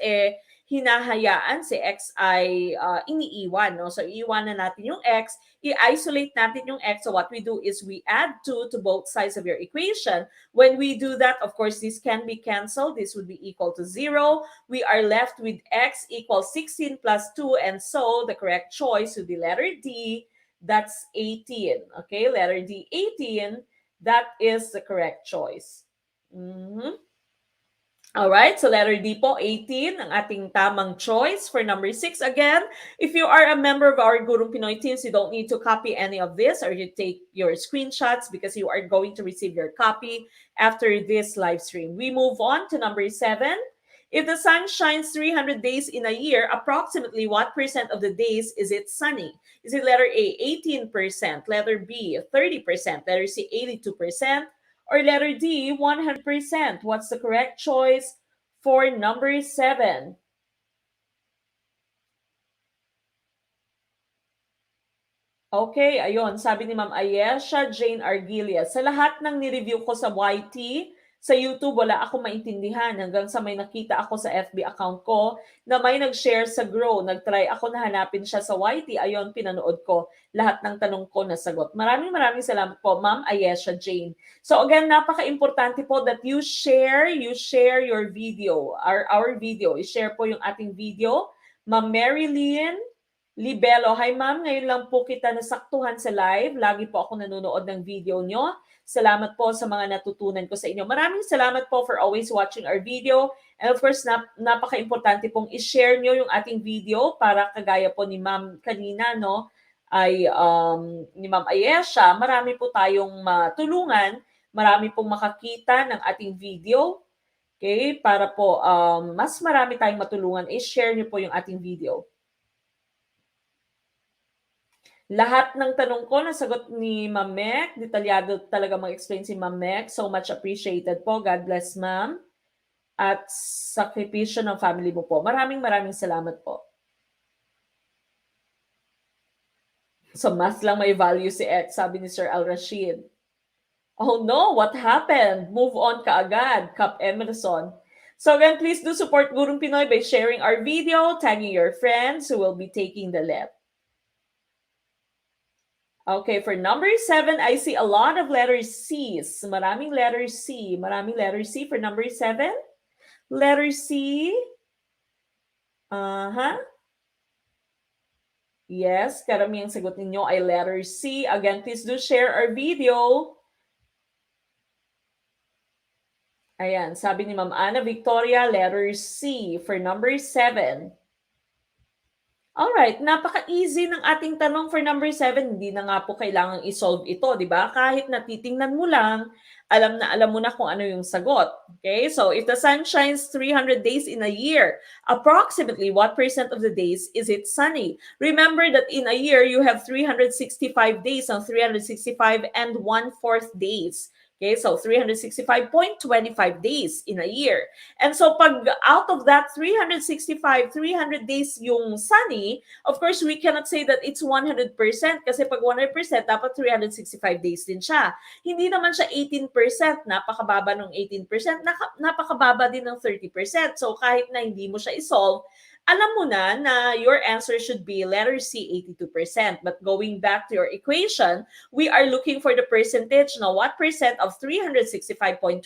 hinahayaan, si x ay iniiwan. No? So, iiwanan natin yung x, i-isolate natin yung x. So, what we do is we add 2 to both sides of your equation. When we do that, of course, this can be canceled. This would be equal to 0. We are left with x equals 16 plus 2. And so, the correct choice would be letter D. That's 18. Okay, letter D, 18. That is the correct choice. All right, so letter D po, 18, ang ating tamang choice for number 6. Again, if you are a member of our Gurong Pinoy teams, you don't need to copy any of this, or you take your screenshots because you are going to receive your copy after this live stream. We move on to number 7. If the sun shines 300 days in a year, approximately what percent of the days is it sunny? Is it letter A, 18%, letter B, 30%, letter C, 82%, or letter D, 100%? What's the correct choice for number 7? Okay, ayun, sabi ni Ma'am Ayesha Jane Argilia, sa lahat ng ni-review ko sa YT, sa YouTube, wala ako maintindihan hanggang sa may nakita ako sa FB account ko na may nag-share sa Grow. Nag-try ako na hanapin siya sa YT. Ayun, pinanood ko. Lahat ng tanong ko nasagot. Maraming salamat po, Ma'am Ayesha Jane. So again, napaka-importante po that you share your video, our video. I-share po yung ating video. Ma'am Marilyn Libelo, hi ma'am, ngayon lang po kita nasaktuhan sa live. Lagi po ako nanonood ng video nyo. Salamat po sa mga natutunan ko sa inyo. Maraming salamat po for always watching our video. And of course, napaka-importante pong i-share nyo yung ating video para kagaya po ni ma'am kanina, no? Ay ni Ma'am Ayesha, marami po tayong matulungan, marami pong makakita ng ating video. Okay? Para po mas marami tayong matulungan, i-share nyo po yung ating video. Lahat ng tanong ko nasagot ni Ma'am Mek. Detalyado talaga mag-explain si Ma'am Mek. So much appreciated po. God bless, Ma'am. At sakripisyo ng family mo po. Maraming salamat po. So math lang may value si X, sabi ni Sir Al Rashid. Oh no, what happened? Move on ka agad, Cap Emerson. So again, please do support Gurong Pinoy by sharing our video, tagging your friends who will be taking the LEP. Okay, for number 7, I see a lot of letters C's. Maraming letters C. Maraming letters C for number 7. Letter C. Yes, karamihang sagot ninyo ay letter C. Again, please do share our video. Ayan, sabi ni Ma'am Ana Victoria, letter C for number 7. Alright, napaka-easy ng ating tanong for number 7. Hindi na nga po kailangang i-solve ito, di ba? Kahit natitingnan mo lang, alam mo na kung ano yung sagot. Okay, so if the sun shines 300 days in a year, approximately what percent of the days is it sunny? Remember that in a year, you have 365 days, and 365 and 1/4 days. Okay, so 365.25 days in a year. And so pag out of that 365, 300 days yung sunny, of course, we cannot say that it's 100% kasi pag 100%, dapat 365 days din siya. Hindi naman siya 18%, napakababa ng 18%, napakababa din ng 30%. So kahit na hindi mo siya isolve, alam mo na your answer should be letter C, 82%. But going back to your equation, we are looking for the percentage. Now, what percent of 365.25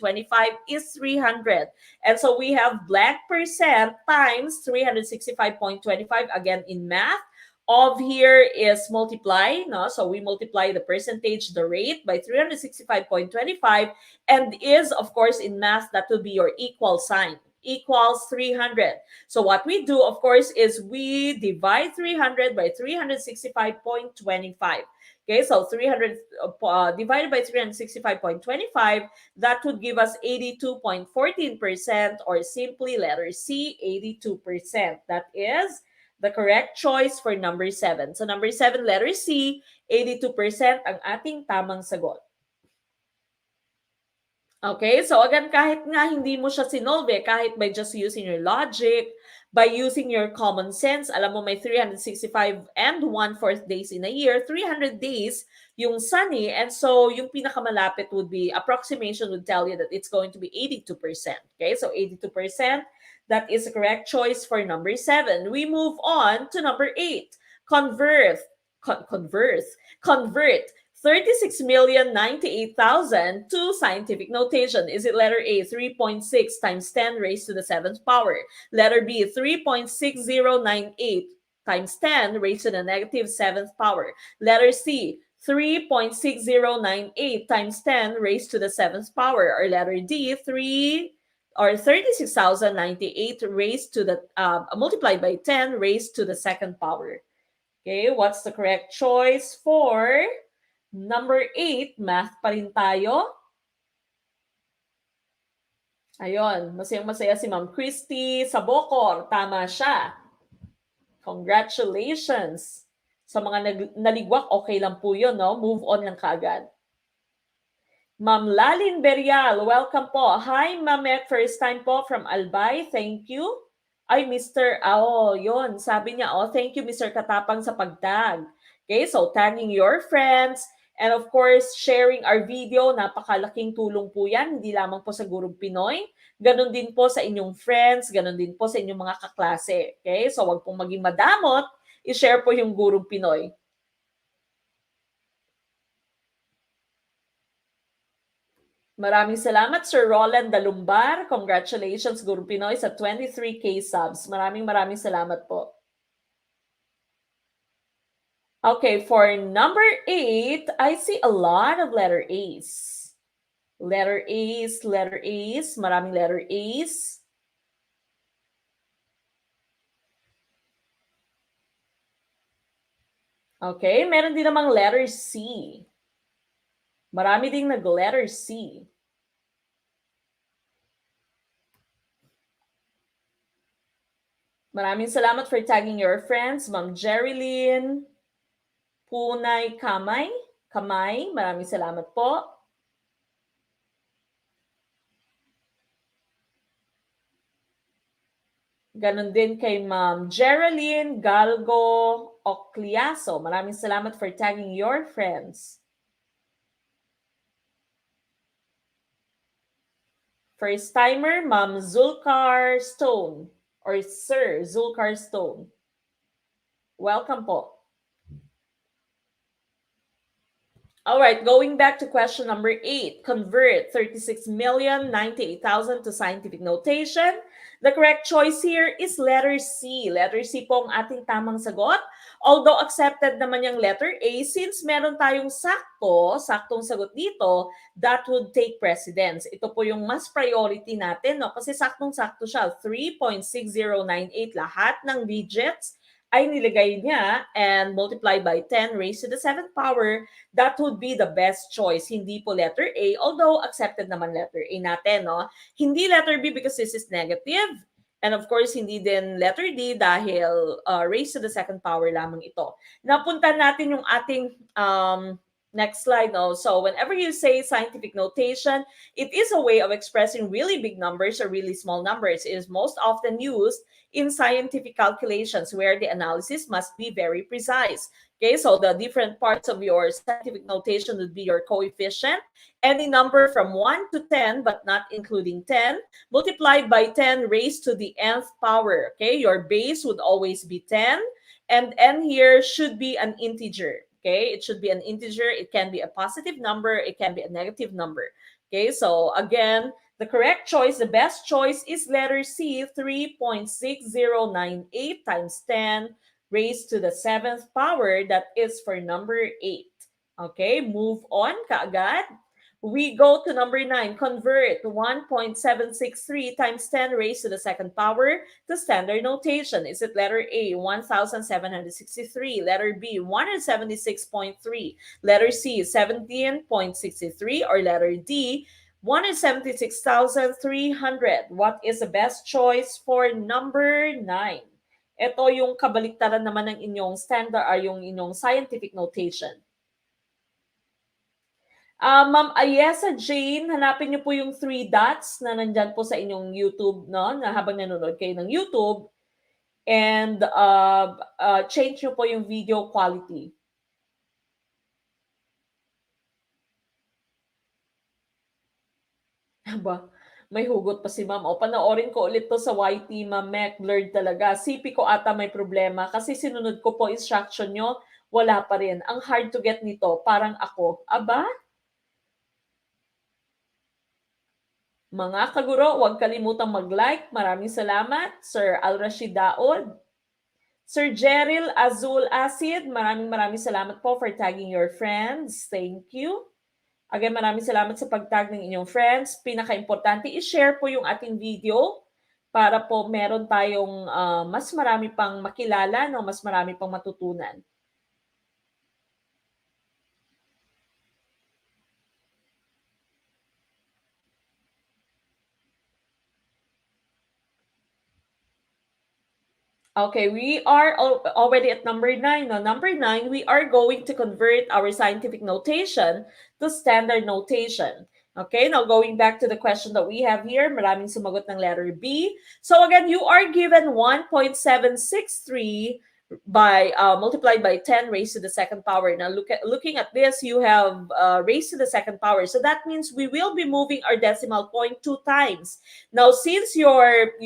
is 300? And so we have blank percent times 365.25 again in math. Of here is multiply, no? So we multiply the percentage, the rate by 365.25, and is, of course, in math, that will be your equal sign. Equals 300. So what we do, of course, is we divide 300 by 365.25. Okay, so 300 divided by 365.25, that would give us 82.14%, or simply letter C, 82%. That is the correct choice for number 7. So number 7, letter C, 82% ang ating tamang sagot. Okay, so again, kahit nga hindi mo siya sinolve, kahit by just using your logic, by using your common sense, alam mo may 365 and 1/4 days in a year, 300 days yung sunny, and so yung pinakamalapit would be, approximation would tell you that it's going to be 82%. Okay, so 82%, that is the correct choice for number 7. We move on to number 8. Convert 36,098,000 to scientific notation. Is it letter A, 3.6 times 10 raised to the 7th power? Letter B, 3.6098 times 10 raised to the negative 7th power? Letter C, 3.6098 times 10 raised to the 7th power? Or letter D, 36,098 raised to the, multiplied by 10 raised to the 2nd power? Okay, what's the correct choice for number 8? Math pa rin tayo. Ayun, masayang-masaya si Ma'am Christy sa Bocor. Tama siya. Congratulations. Sa mga naligwak, okay lang po yun, no? Move on lang kaagad. Ma'am Lalin Berial, welcome po. Hi, Mamet. First time po from Albay. Thank you. Ay, Mr. Yun. Sabi niya, thank you, Mr. Katapang sa pagtag. Okay, so tagging your friends, and of course, sharing our video. Napakalaking tulong po yan, hindi lamang po sa Gurong Pinoy. Ganon din po sa inyong friends, ganon din po sa inyong mga kaklase. Okay, so wag pong maging madamot, i-share po yung Gurong Pinoy. Maraming salamat, Sir Roland Dalumbar. Congratulations, Gurong Pinoy, sa 23K subs. Maraming salamat po. Okay, for number 8, I see a lot of letter A's. Letter A's. Maraming letter A's. Okay, meron din namang letter C. Marami ding nag-letter C. Maraming salamat for tagging your friends. Ma'am Jerilyn Punay Kamay. Maraming salamat po. Ganon din kay Ma'am Geraldine Galgo Ocliaso. Maraming salamat for tagging your friends. First timer, Ma'am Zulcar Stone, or Sir Zulcar Stone. Welcome po. All right, going back to question number 8, convert 36,098,000 to scientific notation. The correct choice here is letter C. Letter C po ang ating tamang sagot. Although accepted naman yung letter A, since meron tayong saktong sagot dito, that would take precedence. Ito po yung mas priority natin, no? Kasi saktong-sakto siya, 3.6098 lahat ng digits ay nilagay niya and multiplied by 10 raised to the 7th power. That would be the best choice. Hindi po letter A, although accepted naman letter A natin, no? Hindi letter B because this is negative. And of course, hindi din letter D dahil raised to the 2nd power lamang ito. Napunta natin yung ating Next slide. No. So whenever you say scientific notation, it is a way of expressing really big numbers or really small numbers. It is most often used in scientific calculations where the analysis must be very precise. Okay, so the different parts of your scientific notation would be your coefficient, any number from 1 to 10, but not including 10, multiplied by 10 raised to the nth power. Okay, your base would always be 10, and n here should be an integer. Okay, it should be an integer. It can be a positive number. It can be a negative number. Okay, so again, the correct choice, the best choice is letter C, 3.6098 times 10 raised to the 7th power. That is for number 8. Okay, move on kaagad. We go to number 9. Convert 1.763 times 10 raised to the 2nd power to standard notation. Is it letter A, 1,763, letter B, 176.3, letter C, 17.63, or letter D, 176,300? What is the best choice for number 9? Ito yung kabaliktaran naman ng inyong standard or yung inyong scientific notation. Ma'am Ayesa Jane, hanapin niyo po yung 3 dots na nandyan po sa inyong YouTube, no? Na habang nanonood kayo ng YouTube. And change nyo po yung video quality. Aba, may hugot pa si ma'am. O, panoorin ko ulit to sa YT, ma'am Mac. Blurred talaga. CP ko ata may problema kasi sinunod ko po instruction nyo, wala pa rin. Ang hard to get nito, parang ako. Aba? Mga kaguro, huwag kalimutang mag-like. Maraming salamat. Sir Al-Rashid Daod. Sir Jeril Azul Acid, maraming salamat po for tagging your friends. Thank you. Again, maraming salamat sa pag-tag ng inyong friends. Pinaka-importante, i-share po yung ating video para po meron tayong mas marami pang makilala, no? Mas marami pang matutunan. Okay, we are already at number 9. No? Number 9, we are going to convert our scientific notation to standard notation. Okay, now going back to the question that we have here, maraming sumagot ng letter B. So again, you are given 1.763 by multiplied by 10 raised to the 2nd power. Now looking at this, you have raised to the 2nd power. So that means we will be moving our decimal point 2 times. Now, since your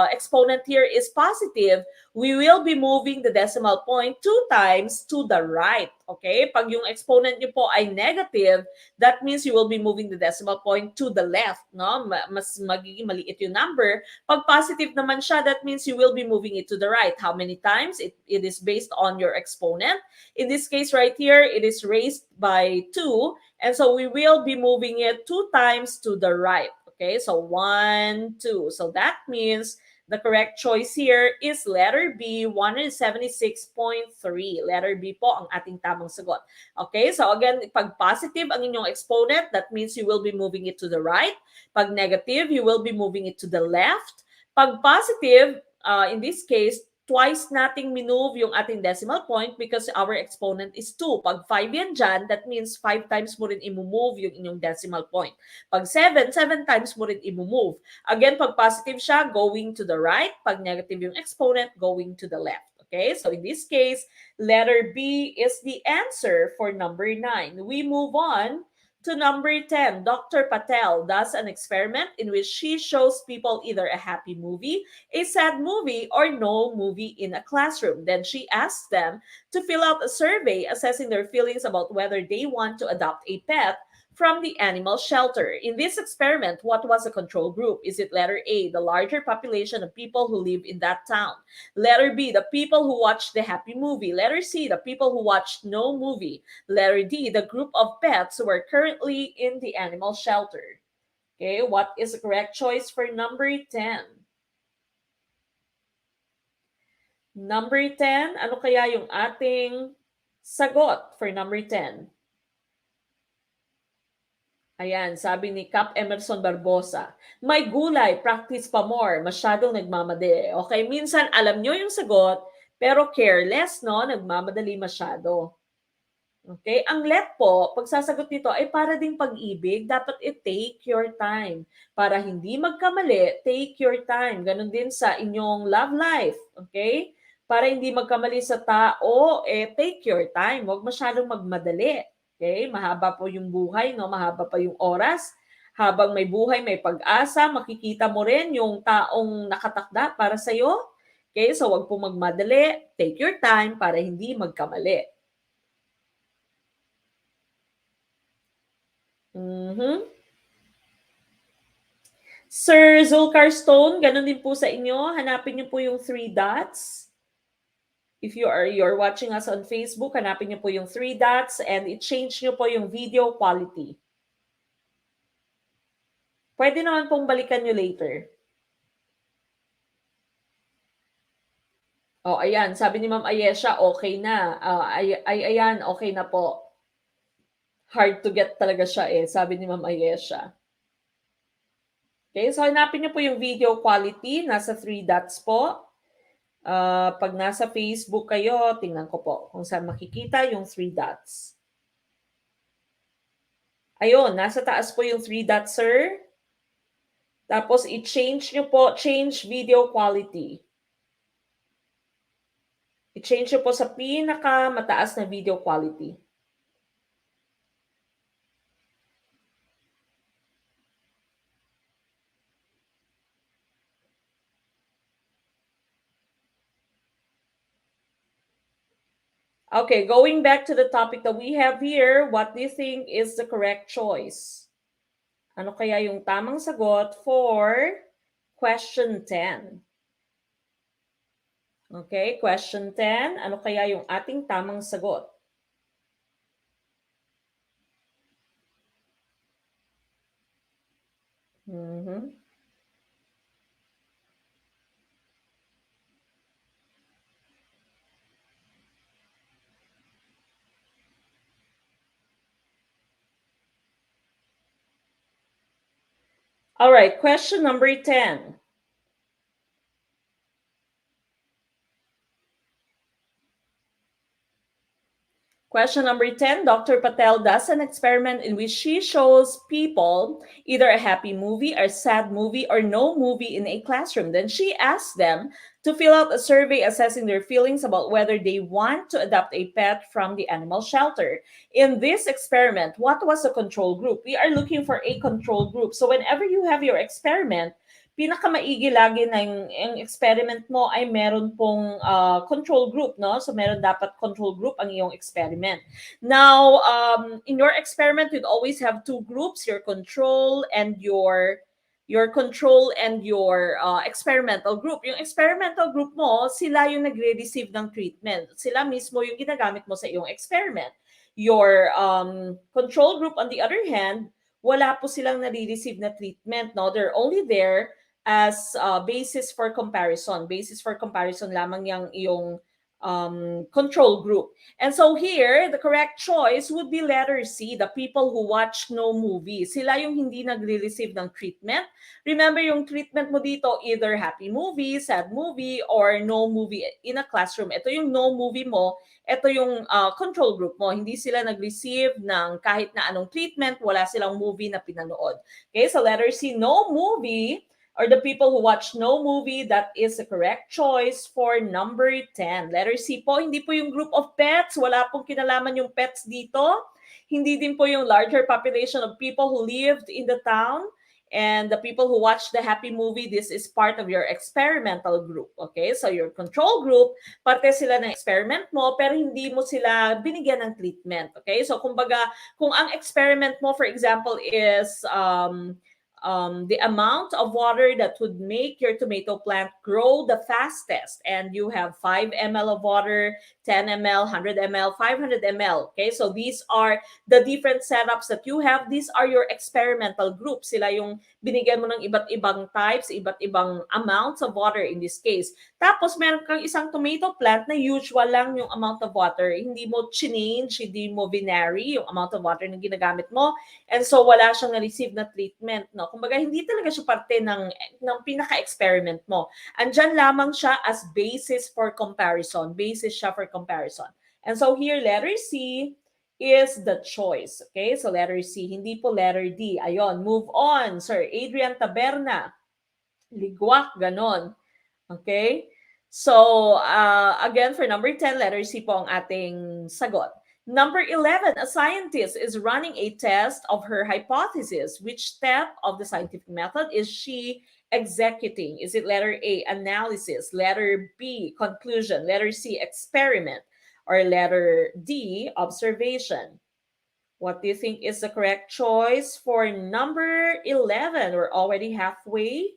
exponent here is positive, we will be moving the decimal point 2 times to the right. Okay? Pag yung exponent nyo po ay negative, that means you will be moving the decimal point to the left. No? Mas magiging maliit yung number. Pag positive naman siya, that means you will be moving it to the right. How many times? It is based on your exponent. In this case right here, it is raised by 2. And so we will be moving it 2 times to the right. Okay, so 1, 2. So that means the correct choice here is letter B, 176.3. Letter B po ang ating tamang sagot. Okay, so again, pag positive ang inyong exponent, that means you will be moving it to the right. Pag negative, you will be moving it to the left. Pag positive, in this case, twice nating minove yung ating decimal point because our exponent is 2. Pag 5 yan dyan, that means 5 times mo rin i-move yung inyong decimal point. Pag 7, 7 times mo rin i-move. Again, pag positive siya, going to the right. Pag negative yung exponent, going to the left. Okay, so in this case, letter B is the answer for number 9. We move on to number 10. Dr. Patel does an experiment in which she shows people either a happy movie, a sad movie, or no movie in a classroom. Then she asks them to fill out a survey assessing their feelings about whether they want to adopt a pet from the animal shelter. In this experiment, what was the control group? Is it letter A, the larger population of people who live in that town? Letter B, the people who watched the happy movie? Letter C, the people who watched no movie? Letter D, the group of pets who are currently in the animal shelter? Okay, what is the correct choice for number 10? Number 10, ano kaya yung ating sagot for number 10? Ayan, sabi ni Cap Emerson Barbosa, may gulay, practice pa more, masyadong nagmamadali. Okay, minsan alam nyo yung sagot, pero careless, no? Nagmamadali masyado. Okay? Ang let po, pagsasagot nito ay para ding pag-ibig, dapat take your time. Para hindi magkamali, take your time. Ganon din sa inyong love life. Okay? Para hindi magkamali sa tao, take your time. Huwag masyadong magmadali. Okay? Mahaba po yung buhay, no? Mahaba pa yung oras. Habang may buhay, may pag-asa, makikita mo rin yung taong nakatakda para sa'yo. Okay? So, huwag po magmadali. Take your time para hindi magkamali. Mhm. Sir Zulcar Stone, ganun din po sa inyo. Hanapin niyo po yung three dots. If you're watching us on Facebook, hanapin niyo po yung three dots and i-change niyo po yung video quality. Pwede naman pong balikan niyo later. Oh, ayan. Sabi ni Ma'am Ayesha, okay na. Ayan, okay na po. Hard to get talaga siya sabi ni Ma'am Ayesha. Okay, so hanapin niyo po yung video quality. Nasa three dots po. Pag nasa Facebook kayo, tingnan ko po kung saan makikita yung three dots. Ayun, nasa taas po yung three dots, sir. Tapos i-change nyo po, change video quality. I-change nyo po sa pinaka mataas na video quality. Okay, going back to the topic that we have here, what do you think is the correct choice? Ano kaya yung tamang sagot for question 10? Okay, question 10. Ano kaya yung ating tamang sagot? Mhm. All right, question number 10. Question number 10, Dr. Patel does an experiment in which she shows people either a happy movie, or sad movie, or no movie in a classroom. Then she asks them to fill out a survey assessing their feelings about whether they want to adopt a pet from the animal shelter. In this experiment, what was the control group? We are looking for a control group. So whenever you have your experiment, pinakamaigi lagi na yung experiment mo ay meron pong control group, no? So meron dapat control group ang iyong experiment. Now, in your experiment, you'd always have two groups, your control and your control and your experimental group. Yung experimental group mo, sila yung nagre-receive ng treatment. Sila mismo yung ginagamit mo sa iyong experiment. Your control group, on the other hand, wala po silang nare-receive na treatment. No? They're only there as basis for comparison. Basis for comparison lamang yung control group. And so here, the correct choice would be letter C, the people who watch no movie. Sila yung hindi nagre-receive ng treatment. Remember yung treatment mo dito, either happy movie, sad movie, or no movie in a classroom. Ito yung no movie mo, ito yung control group mo. Hindi sila nag-receive ng kahit na anong treatment, wala silang movie na pinanood. Okay, so letter C, no movie, or the people who watch no movie, that is the correct choice for number 10. Letter C po, hindi po yung group of pets. Wala pong kinalaman yung pets dito. Hindi din po yung larger population of people who lived in the town. And the people who watch the happy movie, this is part of your experimental group. Okay, so your control group, parte sila ng experiment mo, pero hindi mo sila binigyan ng treatment. Okay, so kumbaga, kung ang experiment mo, for example, is the amount of water that would make your tomato plant grow the fastest, and you have 5 ml of water, 10 ml, 100 ml, 500 ml. Okay, so these are the different setups that you have. These are your experimental groups. Sila yung binigyan mo ng iba't ibang types, iba't ibang amounts of water in this case. Tapos meron kang isang tomato plant na usual lang yung amount of water. Hindi mo change, hindi mo vary yung amount of water na ginagamit mo. And so wala siyang na-receive na treatment, no? Kumbaga hindi talaga siya parte ng pinaka-experiment mo. Andyan lamang siya as basis for comparison. Basis siya for comparison. And so here, letter C, is the choice. Okay, so letter C, hindi po letter D. Ayon, move on. Sir Adrian Taberna, ligwak, ganon. Okay? So, again, for number 10, letter C po ang ating sagot. Number 11, a scientist is running a test of her hypothesis. Which step of the scientific method is she executing? Is it letter A, analysis, letter B, conclusion, letter C, experiment, or letter D, observation? What do you think is the correct choice for number 11? We're already halfway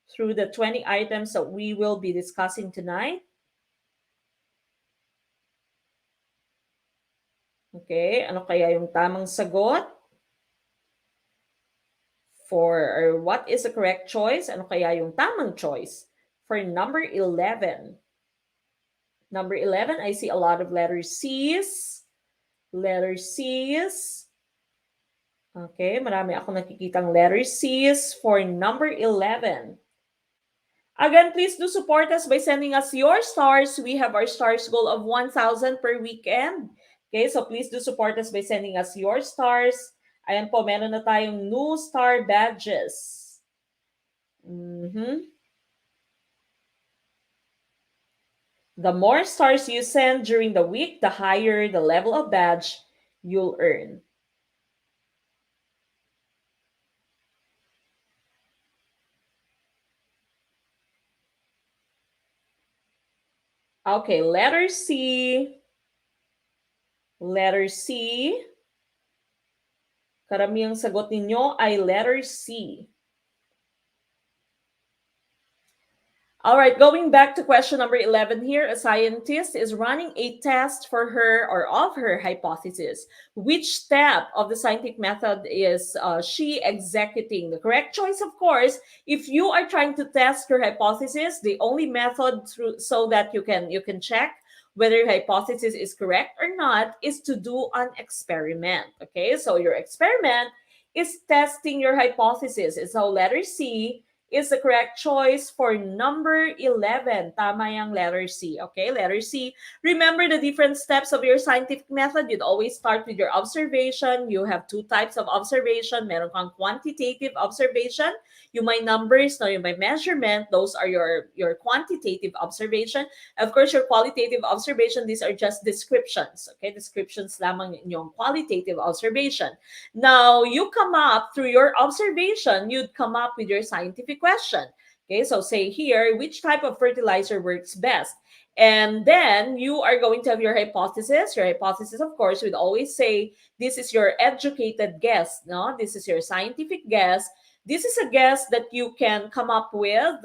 through the 20 items that we will be discussing tonight. Okay, ano kaya yung tamang sagot? Or what is the correct choice? Ano kaya yung tamang choice for number 11? Number 11, I see a lot of letter C's. Letter C's. Okay, marami ako nakikitang letter C's for number 11. Again, please do support us by sending us your stars. We have our stars goal of 1,000 per weekend. Okay, so please do support us by sending us your stars. Ayan po, meron na tayong new star badges. The more stars you send during the week, the higher the level of badge you'll earn. Okay, letter C. Letter C. Karamihang sagot ninyo ay letter C. All right, going back to question number 11 here, a scientist is running a test for her or of her hypothesis. Which step of the scientific method is she executing? The correct choice, of course, if you are trying to test your hypothesis, the only method so that you can check whether your hypothesis is correct or not is to do an experiment. Okay, so your experiment is testing your hypothesis. And so letter C is the correct choice for number 11. Tama yung letter C. Okay, letter C. Remember the different steps of your scientific method. You'd always start with your observation. You have two types of observation. Meron kang quantitative observation. Yung may numbers, no, yung may measurement. Those are your quantitative observation. Of course, your qualitative observation, these are just descriptions. Okay, descriptions lamang yung qualitative observation. Now, you come up through your observation, you'd come up with your scientific question. Okay, so say here, which type of fertilizer works best? And then you are going to have your hypothesis. Your hypothesis, of course, would always say, this is your educated guess. No, this is your scientific guess. This is a guess that you can come up with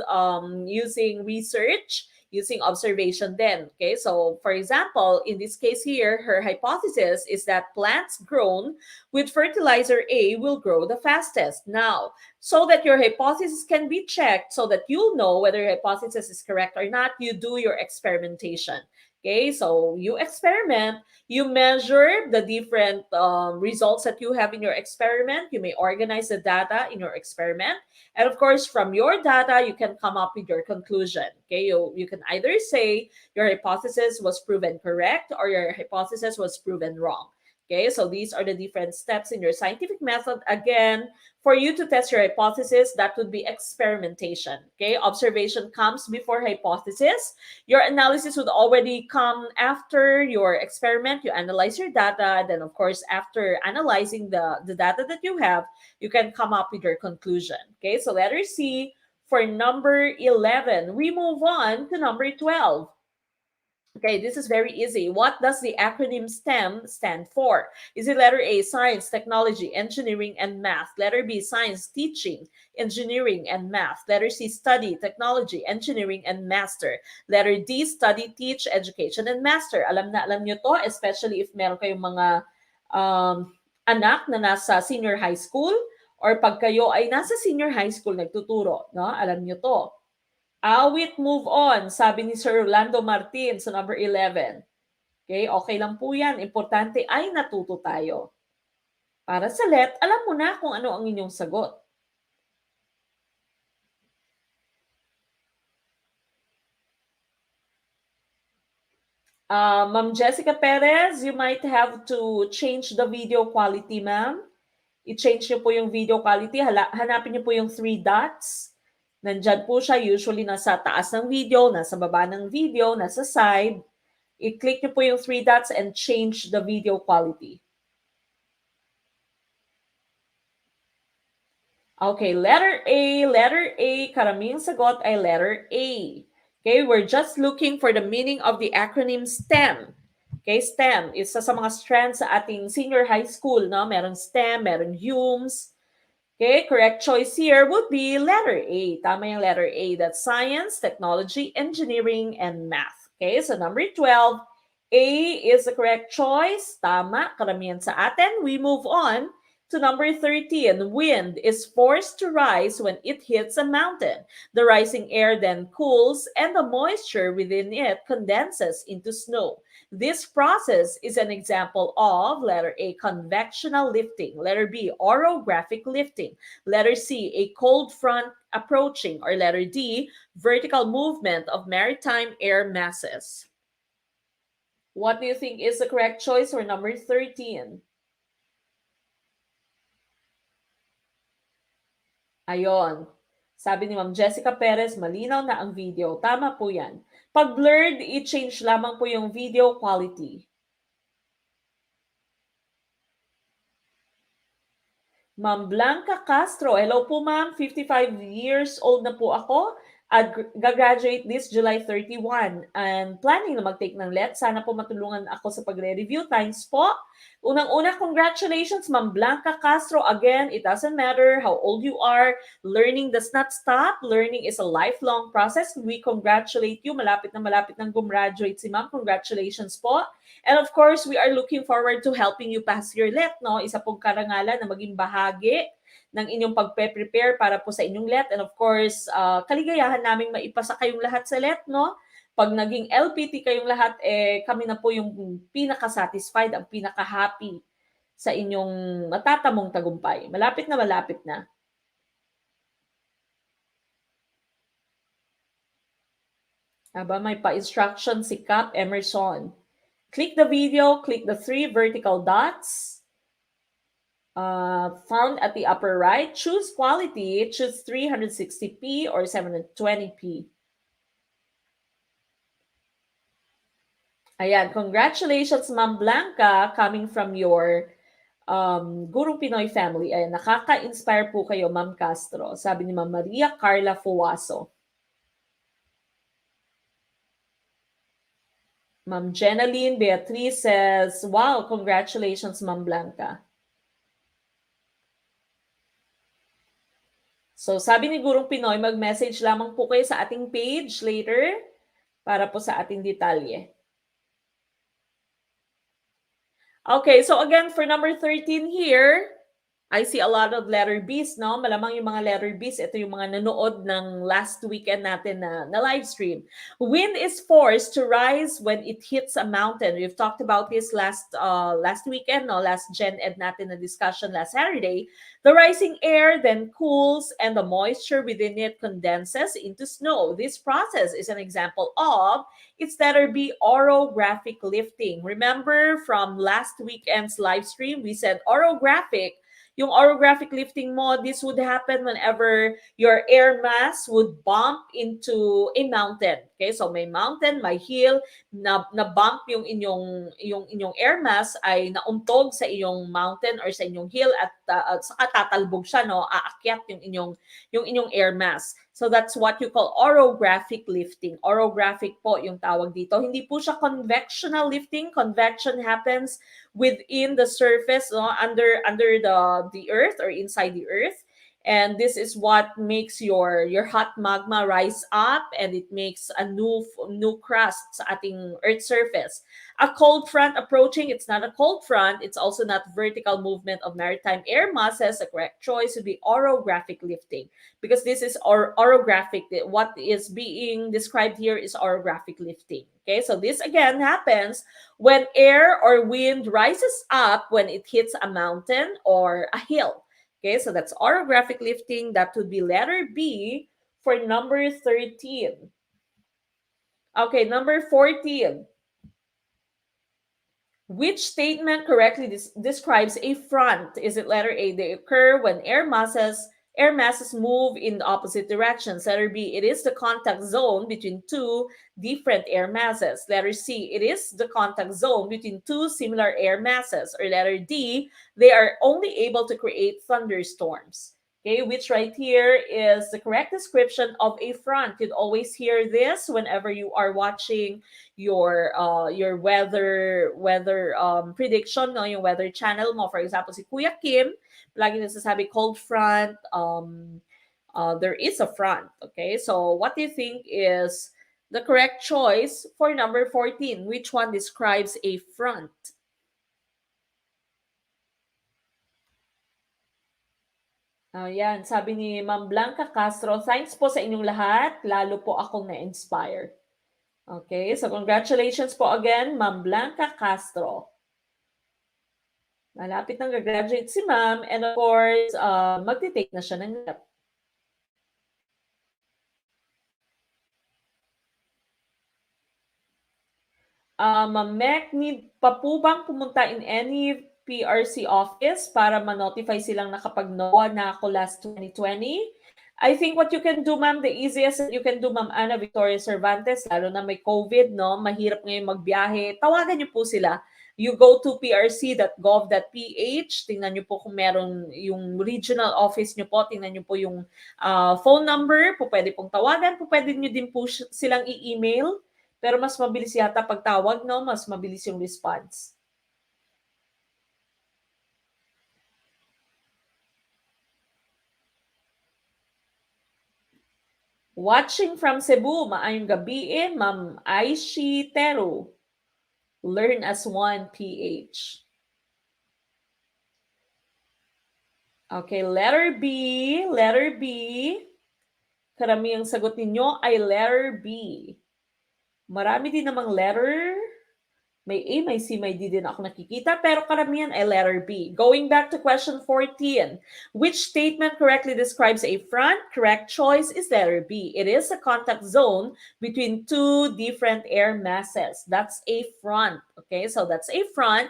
using research, using observation then. Okay, so for example, in this case here, her hypothesis is that plants grown with fertilizer A will grow the fastest. Now, so that your hypothesis can be checked, so that you'll know whether your hypothesis is correct or not, you do your experimentation. Okay, so you experiment, you measure the different results that you have in your experiment. You may organize the data in your experiment. And of course, from your data, you can come up with your conclusion. Okay, you can either say your hypothesis was proven correct or your hypothesis was proven wrong. Okay, so these are the different steps in your scientific method. Again, for you to test your hypothesis, that would be experimentation. Okay, observation comes before hypothesis. Your analysis would already come after your experiment. You analyze your data. Then, of course, after analyzing the data that you have, you can come up with your conclusion. Okay, so letter C for number 11. We move on to number 12. Okay, this is very easy. What does the acronym STEM stand for? Is it letter A, science, technology, engineering, and math? Letter B, science, teaching, engineering, and math. Letter C, study, technology, engineering, and master. Letter D, study, teach, education, and master. Alam na alam nyo to, especially if meron kayong mga anak na nasa senior high school or pag kayo ay nasa senior high school nagtuturo. No? Alam nyo to. Awit, move on, sabi ni Sir Rolando Martin sa number 11. Okay, okay lang po yan. Importante ay natuto tayo. Para sa let, alam mo na kung ano ang inyong sagot. Ma'am Jessica Perez, you might have to change the video quality, ma'am. I-change niyo po yung video quality. Hanapin niyo po yung three dots. Nandyan po siya, usually nasa taas ng video, nasa baba ng video, nasa side. I-click niyo po yung three dots and change the video quality. Okay, letter A, letter A. Karaming sagot ay letter A. Okay, we're just looking for the meaning of the acronym STEM. Okay, STEM, isa sa mga strands sa ating senior high school, no? Meron STEM, meron HUMS. Okay, correct choice here would be letter A. Tama yung letter A. That's science, technology, engineering, and math. Okay, so number 12, A is the correct choice. Tama, karamihan sa atin. We move on to number 13. Wind is forced to rise when it hits a mountain. The rising air then cools and the moisture within it condenses into snow. This process is an example of letter A, convectional lifting, letter B, orographic lifting, letter C, a cold front approaching, or letter D, vertical movement of maritime air masses. What do you think is the correct choice for number 13? Ayon. Sabi ni Ma'am Jessica Perez, malinaw na ang video. Tama po yan. Pag blurred, i-change lamang po yung video quality. Ma'am Blanca Castro. Hello po ma'am, 55 years old na po ako at gagraduate this July 31 and planning na mag-take ng LET. Sana po matulungan ako sa pagre-review. Thanks po. Unang-una, congratulations Ma'am Blanca Castro. Again, it doesn't matter how old you are. Learning does not stop. Learning is a lifelong process. We congratulate you. Malapit na gumraduate si ma'am. Congratulations po. And of course, we are looking forward to helping you pass your LET, no? Isa pong karangalan na maging bahagi ng inyong pagpe-prepare para po sa inyong LET. And of course, kaligayahan naming maipasa kayong lahat sa LET, no? Pag naging LPT kayong lahat, kami na po yung pinaka-satisfied, ang pinaka-happy sa inyong matatamong tagumpay. Malapit na malapit na. Aba, may pa-instruction si Cap Emerson. Click the video, click the three vertical dots found at the upper right. Choose quality, choose 360p or 720p. Ayan, congratulations Ma'am Blanca coming from your Gurong Pinoy family. Ayan, nakaka-inspire po kayo Ma'am Castro. Sabi ni Ma'am Maria Carla Fuwaso. Ma'am Jenaline Beatriz says, wow, congratulations, Ma'am Blanca. So, sabi ni Gurong Pinoy, mag-message lamang po kayo sa ating page later para po sa ating detalye. Okay, so again, for number 13 here, I see a lot of letter Bs, no? Malamang yung mga letter Bs, ito yung mga nanood ng last weekend natin na live stream. Wind is forced to rise when it hits a mountain. We've talked about this last weekend, no? Last Gen Ed natin na discussion last Saturday. The rising air then cools and the moisture within it condenses into snow. This process is an example of its letter B, orographic lifting. Remember from last weekend's live stream, we said orographic. Yung orographic lifting mo, this would happen whenever your air mass would bump into a mountain. Okay, so may mountain, may hill, na bump yung inyong air mass ay nauntog sa iyong mountain or sa inyong hill at saka tatalbog siya, no? Aakyat yung inyong air mass. So that's what you call orographic lifting. Orographic po yung tawag dito. Hindi po siya convectional lifting. Convection happens within the surface, no? under the earth or inside the earth. And this is what makes your hot magma rise up and it makes a new crust sa ating earth surface. A cold front approaching, it's not a cold front, it's also not vertical movement of maritime air masses. The correct choice would be orographic lifting because this is orographic. What is being described here is orographic lifting. Okay, so this again happens when air or wind rises up when it hits a mountain or a hill. Okay, so that's orographic lifting. That would be letter B for number 13. Okay, number 14. Which statement correctly describes a front? Is it letter A? They occur when air masses move in opposite directions. Letter B, it is the contact zone between two different air masses. Letter C, it is the contact zone between two similar air masses. Or letter D, they are only able to create thunderstorms. Okay, which right here is the correct description of a front. You'd always hear this whenever you are watching your weather prediction, no, yung weather channel mo. For example, si Kuya Kim, lagi nasasabi cold front, there is a front. Okay, so what do you think is the correct choice for number 14? Which one describes a front? Ayan, sabi ni Ma'am Blanca Castro, thanks po sa inyong lahat, lalo po akong na-inspire. Okay, so congratulations po again, Ma'am Blanca Castro. Malapit nang gagraduate si Ma'am, and of course, magti-take na siya ng NEP. Ma'am Mek, need pa po bang pumunta in any PRC office para ma-notify silang nakapag-NOAA na ako last 2020? I think what you can do, ma'am, the easiest that you can do, Ma'am Ana Victoria Cervantes, lalo na may COVID, no? Mahirap ngayon magbiyahe. Tawagan niyo po sila. You go to prc.gov.ph, tingnan niyo po kung meron yung regional office niyo po, tingnan niyo po yung phone number, po pwede pong tawagan, po pwede niyo din po silang i-email, pero mas mabilis yata pag tawag, no? Mas mabilis yung response. Watching from Cebu, maayong gabi Ma'am Aishi Teru. Learn as one PH. Okay, letter B. Karamihang sagot ninyo ay letter B. Marami din namang letter. May A, may C, may D din ako nakikita, pero karamihan ay letter B. Going back to question 14. Which statement correctly describes a front? Correct choice is letter B. It is a contact zone between two different air masses. That's a front. Okay, so that's a front.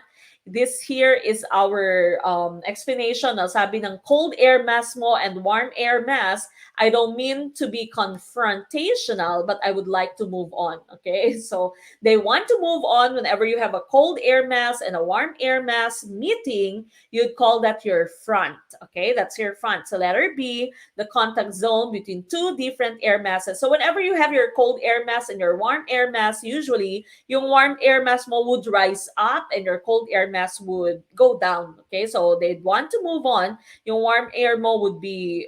This here is our explanation. Sabi ng cold air mass mo and warm air mass, I don't mean to be confrontational, but I would like to move on. Okay, so they want to move on whenever you have a cold air mass and a warm air mass meeting, you'd call that your front. Okay, that's your front. So letter B, the contact zone between two different air masses. So whenever you have your cold air mass and your warm air mass, usually yung warm air mass mo would rise up and your cold air mass would go down. Okay, so they'd want to move on. Yung warm air mo would be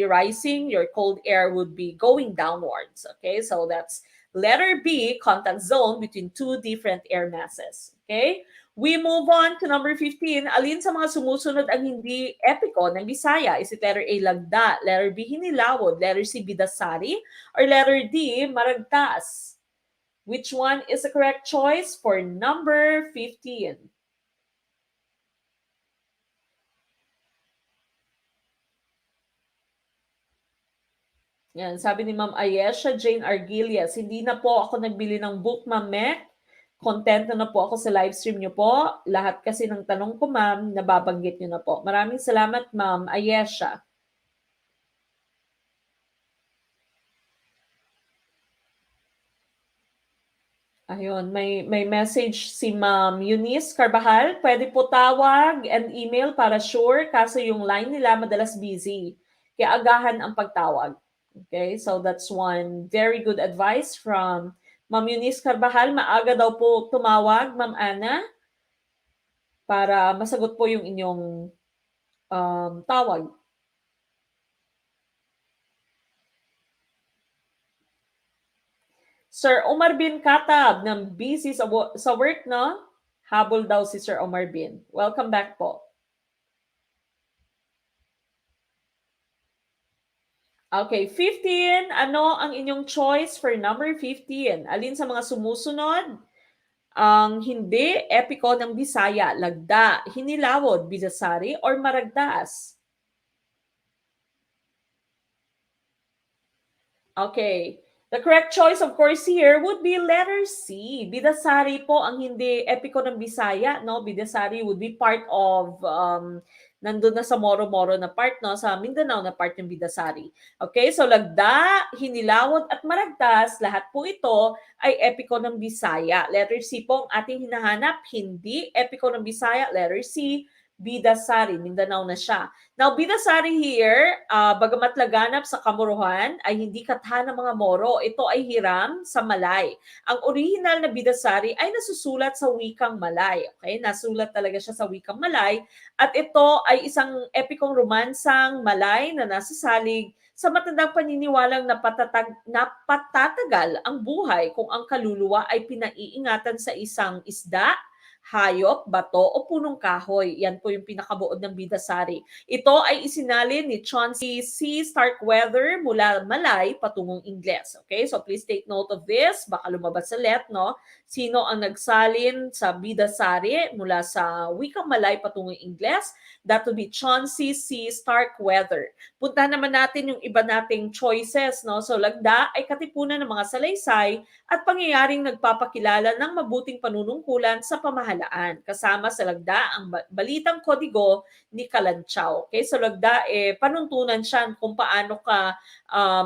rising, your cold air would be going downwards. Okay, so that's letter B, contact zone between two different air masses. Okay? We move on to number 15. Alin sa mga sumusunod ang hindi epiko ng Bisaya? Is it letter A, lagda, letter B, hinilawod, letter C, bidasari, or letter D, maragtas? Which one is the correct choice for number 15? Yan, sabi ni Ma'am Ayesha Jane Argilias, hindi na po ako nagbili ng book, Ma'am Mek. Content na po ako sa live stream niyo po. Lahat kasi ng tanong ko, ma'am, nababanggit niyo na po. Maraming salamat, Ma'am Ayesha. Ayun, may message si Ma'am Eunice Carbajal. Pwede po tawag and email para sure, kaso yung line nila madalas busy. Kaya agahan ang pagtawag. Okay, so that's one very good advice from Ma'am Eunice Carbajal. Maaga daw po tumawag, Ma'am Ana, para masagot po yung inyong tawag. Sir Omar Bin Katab ng busy sa work, no? Habol daw si Sir Omar Bin. Welcome back po. Okay, 15. Ano ang inyong choice for number 15? Alin sa mga sumusunod? Ang hindi epiko ng Bisaya, lagda, hinilawod, bidasari, or maragtas? Okay. The correct choice, of course, here would be letter C. Bidasari po ang hindi epiko ng Bisaya, no? Bidasari would be part of, nandun na sa Moro-Moro na part, no? Sa Mindanao na part ng Bidasari. Okay, so Lagda, Hinilawod at Maragtas, lahat po ito ay epiko ng Bisaya. Letter C po ang ating hinahanap, hindi epiko ng Bisaya. Letter C, Bidasari, Mindanao na siya. Now, Bidasari here, bagamat laganap sa Kamuruhan, ay hindi katha ng mga Moro. Ito ay hiram sa Malay. Ang original na Bidasari ay nasusulat sa wikang Malay. Okay? Nasulat talaga siya sa wikang Malay. At ito ay isang epikong romansang Malay na nasasalig sa matandang paniniwalang napatatagal ang buhay kung ang kaluluwa ay pinaiingatan sa isang isda, hayop, bato o punong kahoy. Yan po yung pinakabuod ng Bidasari. Ito ay isinalin ni Chauncey C. Starkweather mula Malay patungong Ingles. Okay, so please take note of this. Baka lumabas sa let, no? Sino ang nagsalin sa Bidasari mula sa wikang Malay patungong Ingles? That would be Chauncey C. Starkweather. Puntahan naman natin yung iba nating choices, no? So Lagda ay katipunan ng mga salaysay at pangyayaring nagpapakilala ng mabuting panunungkulan sa pamahalaan. Kasama sa Lagda ang balitang kodigo ni Kalanchaw. Okay, so Lagda, panuntunan siya kung paano ka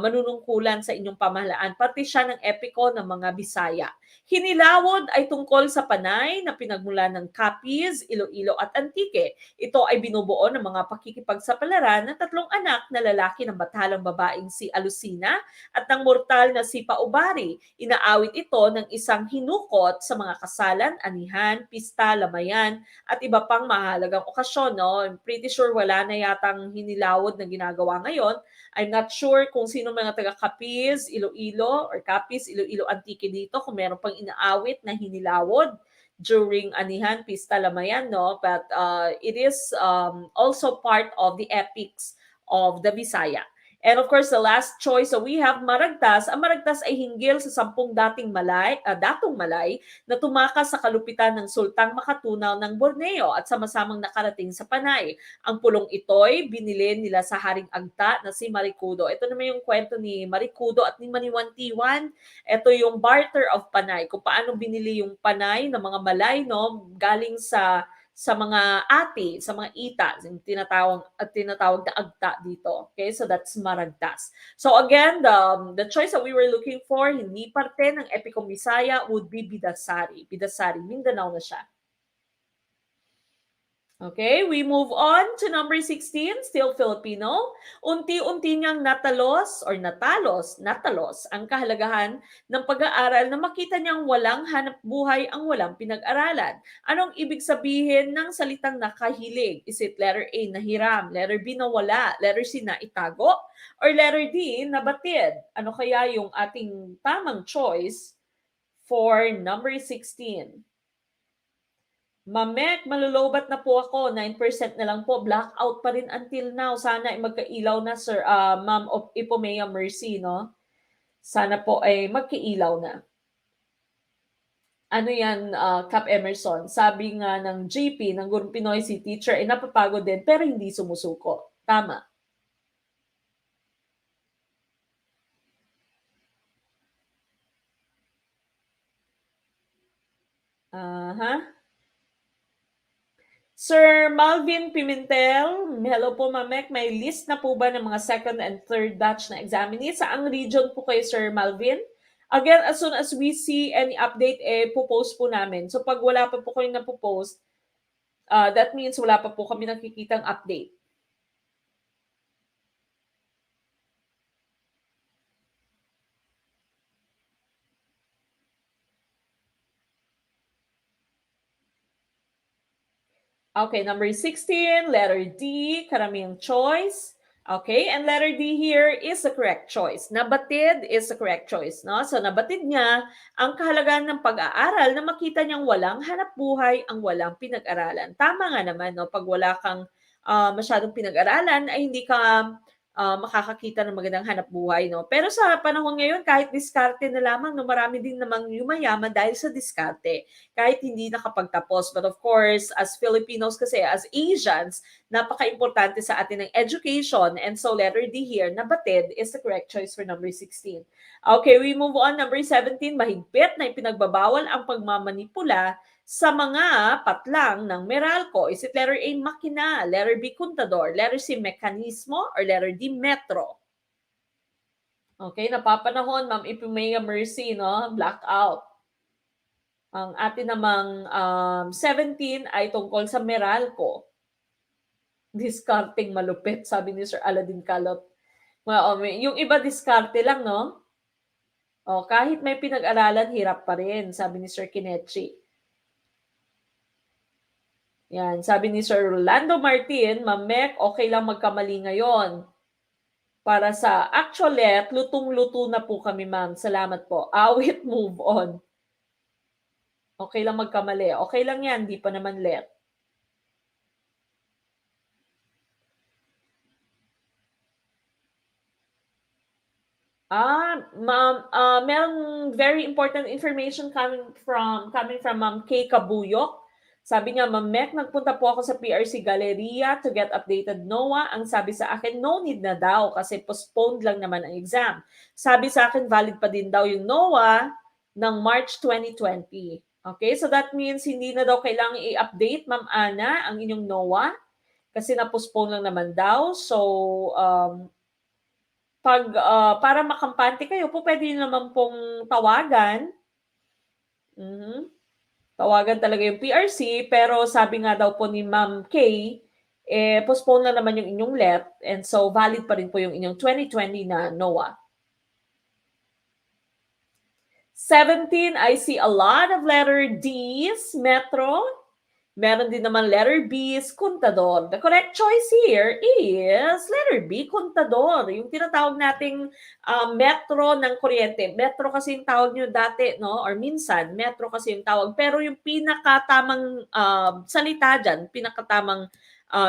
manunungkulan sa inyong pamahalaan. Parte siya ng epiko ng mga Bisaya. Hinilawod ay tungkol sa panay na pinagmulan ng Capiz, Iloilo at Antique. Ito ay binubuo ng mga pakikipagsapalaran ng tatlong anak na lalaki ng batalang babaeng si Alusina at ng mortal na si Paubari. Inaawit ito ng isang hinukot sa mga kasalan, anihan, pista, lamayan, at iba pang mahalagang okasyon. No? I'm pretty sure wala na yatang hinilawod na ginagawa ngayon. I'm not sure kung sino mga taga Capiz, Iloilo, or Capiz, Iloilo, Antique dito, kung meron pang inaawit na hinilawod during anihan, pista, lamayan, no? But it is also part of the epics of the Bisaya. And of course, the last choice, so we have Maragtas. Ang Maragtas ay hinggil sa 10 datong Malay na tumakas sa kalupitan ng Sultang Makatunaw ng Borneo at sama-samang nakarating sa Panay. Ang pulong ito'y binili nila sa Haring Agta na si Marikudo. Ito naman yung kwento ni Marikudo at ni Maniwantiwan. Ito yung barter of Panay. Kung paano binili yung Panay ng mga Malay, no, galing sa mga ati, sa mga ita, yung tinatawag na agta dito. Okay, so that's Maragtas. So again, the choice that we were looking for, hindi parte ng epikong Bisaya, would be Bidasari. Bidasari, Mindanao na siya. Okay, we move on to number 16, still Filipino. Unti-unti niyang natalos ang kahalagahan ng pag-aaral na makita niyang walang hanap buhay ang walang pinag-aralan. Anong ibig sabihin ng salitang nakahilig? Is it letter A, nahiram, letter B, nawala, letter C, na itago, or letter D, nabatid? Ano kaya yung ating tamang choice for number 16? Mamek, malulobat na po ako. 9% na lang po. Blackout pa rin until now. Sana ay magkailaw na, sir. Ma'am of Ipomea Mercy, no? Sana po ay magkailaw na. Ano yan, Cap Emerson? Sabi nga ng GP, ng Gurong Pinoy, si teacher, ay napapagod din pero hindi sumusuko. Tama. Sir Malvin Pimentel, hello po Mamek, may list na po ba ng mga second and third batch na examinees? Saang region po kayo, Sir Malvin? Again, as soon as we see any update, po-post po namin. So pag wala pa po kayo na po-post, that means wala pa po kami nakikitang update. Okay, number 16, letter D, karamihang choice. Okay, and letter D here is the correct choice. Nabatid is the correct choice, no? So nabatid niya ang kahalagahan ng pag-aaral na makita niyang walang hanap buhay ang walang pinag-aralan. Tama nga naman, no? Pag wala kang masyadong pinag-aralan ay hindi ka makakakita ng magandang hanap buhay, no? Pero sa panahon ngayon, kahit diskarte na lamang, no, marami din namang yumayaman dahil sa diskarte, kahit hindi nakapagtapos. But of course, as Filipinos kasi, as Asians, napaka-importante sa atin ng education. And so letter D here, na batid, is the correct choice for number 16. Okay, we move on. Number 17, mahigpit na ipinagbabawal ang pagmamanipula sa mga patlang ng Meralco. Is it letter A, makina, letter B, kontador, letter C, mekanismo, or letter D, metro? Okay, napapanahon, Ma'am Ipimea Mercy, no? Blackout. Ang atin namang 17 ay tungkol sa Meralco. Discarding malupit, sabi ni Sir Aladdin Calot. Well, yung iba diskarte lang, no? O, kahit may pinag-aralan, hirap pa rin, sabi ni Sir Kinechi. Yan, sabi ni Sir Rolando Martin, Mamek, okay lang magkamali ngayon. Para sa actually, lutong-luto na po kami, ma'am. Salamat po. Awit, move on. Okay lang magkamali. Okay lang yan, di pa naman let. Ma'am, merong very important information coming from Ma'am K. Kabuyok. Sabi niya, Ma'am Mek, nagpunta po ako sa PRC Galleria to get updated NOAA. Ang sabi sa akin, no need na daw kasi postponed lang naman ang exam. Sabi sa akin, valid pa din daw yung NOAA ng March 2020. Okay, so that means hindi na daw kailangang i-update, Ma'am Ana, ang inyong NOAA kasi na-postpone lang naman daw. So, para makampante kayo po, pwede naman pong tawagan. Tawagan talaga yung PRC, pero sabi nga daw po ni Ma'am Kay, postpone na naman yung inyong LET, and so valid pa rin po yung inyong 2020 na NOAA. 17, I see a lot of letter D's, metro. Meron din naman letter B, kontador. The correct choice here is letter B, kontador. Yung tinatawag nating metro ng kuryente. Metro kasi yung tawag nyo dati, no? Or minsan, metro kasi yung tawag. Pero yung pinakatamang salita dyan, pinakatamang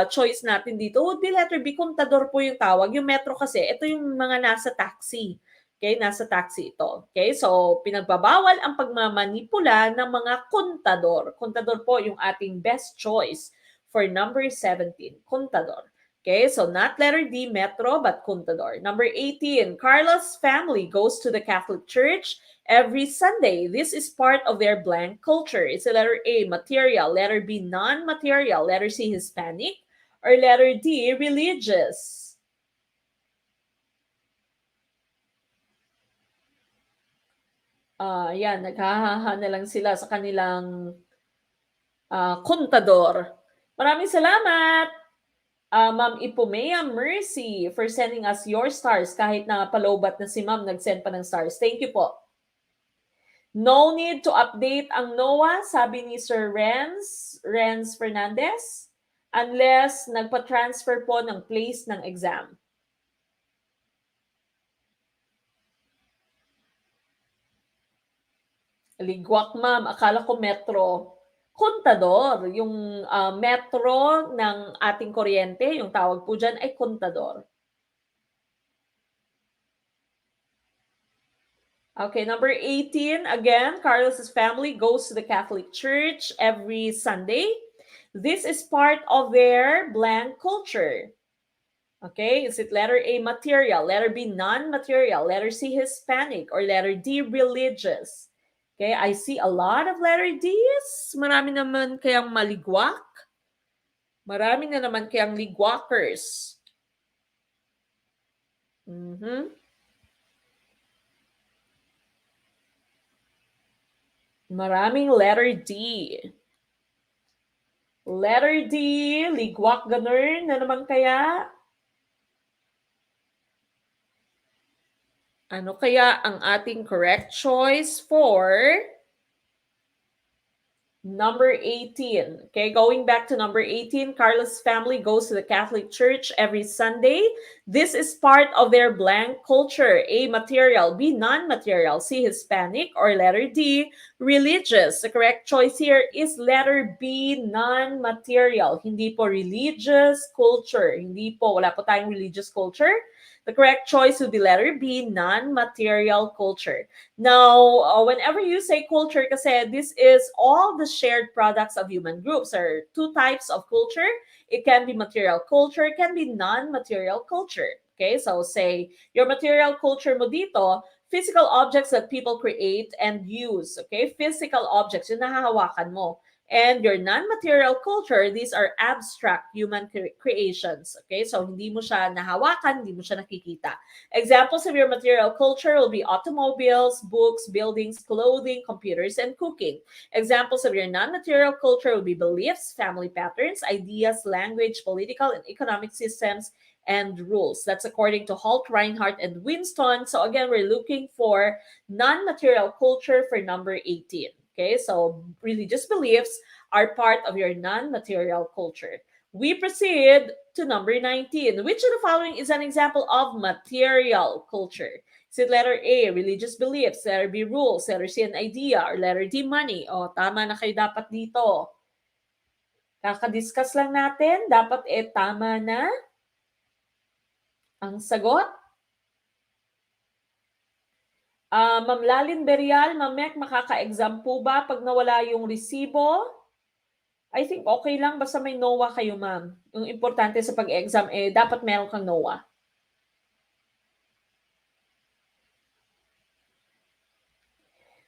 choice natin dito would be letter B, kontador po yung tawag. Yung metro kasi, ito yung mga nasa taxi. Okay, nasa taxi ito. Okay, so pinagbabawal ang pagmamanipula ng mga kontador. Kontador po yung ating best choice for number 17, kontador. Okay, so not letter D, metro, but kontador. Number 18, Carla's family goes to the Catholic Church every Sunday. This is part of their blank culture. It's a letter A, material, letter B, non-material, letter C, Hispanic, or letter D, religious. Yan, naghahaha na lang sila sa kanilang kontador. Maraming salamat, Ma'am Ipumea Mercy, for sending us your stars. Kahit na palobat na si Ma'am, nag-send pa ng stars. Thank you po. No need to update ang NOAA, sabi ni Sir Renz Fernandez, unless nagpa-transfer po ng place ng exam. Ligwak, ma'am. Akala ko metro. Kontador. Yung metro ng ating kuryente, yung tawag po dyan ay kontador. Okay, number 18. Again, Carlos's family goes to the Catholic Church every Sunday. This is part of their blank culture. Okay, is it letter A, material, letter B, non-material, letter C, Hispanic, or letter D, religious? Okay, I see a lot of letter D's. Marami naman kayang maligwak. Marami na naman kayang ligwakers. Maraming letter D. Letter D, ligwak ganun na naman kaya? Ano kaya ang ating correct choice for number 18? Okay, going back to number 18, Carlos' family goes to the Catholic Church every Sunday. This is part of their blank culture. A, material. B, non-material. C, Hispanic. Or letter D, religious. The correct choice here is letter B, non-material. Hindi po religious culture. Hindi po, wala po tayong religious culture. The correct choice would be letter B, non-material culture. Now, whenever you say culture, kasi this is all the shared products of human groups. There are two types of culture. It can be material culture, it can be non-material culture. Okay, so say your material culture mo dito, physical objects that people create and use. Okay, physical objects, yung nahahawakan mo. And your non-material culture, these are abstract human creations. Okay, so hindi mo siya nahawakan, hindi mo siya nakikita. Examples of your material culture will be automobiles, books, buildings, clothing, computers, and cooking. Examples of your non-material culture will be beliefs, family patterns, ideas, language, political and economic systems, and rules. That's according to Holt, Reinhardt, and Winston. So again, we're looking for non-material culture for number 18. Okay, so religious beliefs are part of your non-material culture. We proceed to number 19. Which of the following is an example of material culture? Is it letter A, religious beliefs, letter B, rules, letter C, an idea, or letter D, money? O, tama na kayo dapat dito. Kakadiscuss lang natin. Dapat tama na ang sagot. Ma'am Lalin Berial, Ma'am Mek, makaka-exam po ba pag nawala yung resibo? I think okay lang basta may NOA kayo, ma'am. Yung importante sa pag-exam, dapat meron kang NOA.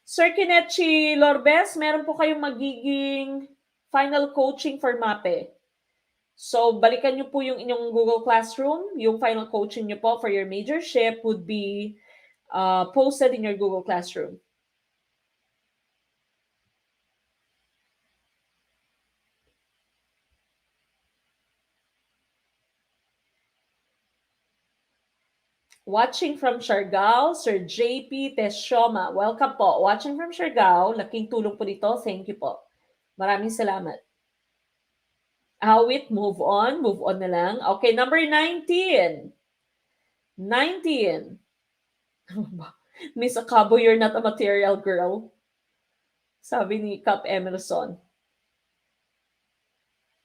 Sir Kinechi Lorbes, meron po kayong magiging final coaching for MAPE. So, balikan nyo po yung inyong Google Classroom. Yung final coaching nyo po for your majorship would be posted in your Google Classroom. Watching from Siargao, Sir JP Teshoma. Welcome po. Watching from Siargao. Laking tulong po dito. Thank you po. Maraming salamat. Awit, move on. Move on na lang. Okay, number 19. 19. Miss Acabo, you're not a material girl. Sabi ni Cap Emerson.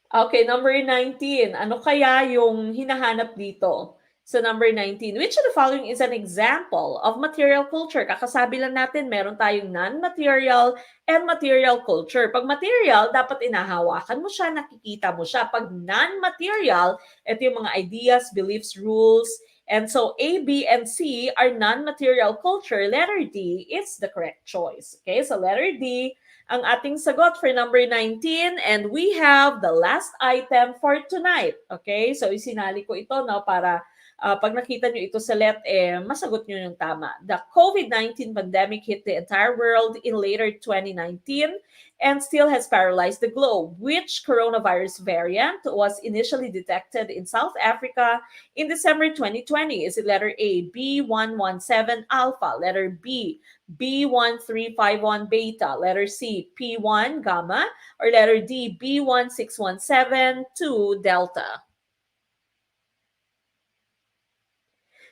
Okay, number 19. Ano kaya yung hinahanap dito? So number 19, which of the following is an example of material culture? Kakasabi lang natin, meron tayong non-material and material culture. Pag material, dapat inahawakan mo siya, nakikita mo siya. Pag non-material, ito yung mga ideas, beliefs, rules. And so A, B, and C are non-material culture. Letter D is the correct choice. Okay, so letter D ang ating sagot for number 19, and we have the last item for tonight. Okay, so isinali ko ito no, para pag nakita nyo ito sa let, masagot nyo yung tama. The COVID-19 pandemic hit the entire world in later 2019 and still has paralyzed the globe. Which coronavirus variant was initially detected in South Africa in December 2020? Is it letter A, B117 alpha, letter B, B1351 beta, letter C, P1 gamma, or letter D, B1617 2 delta?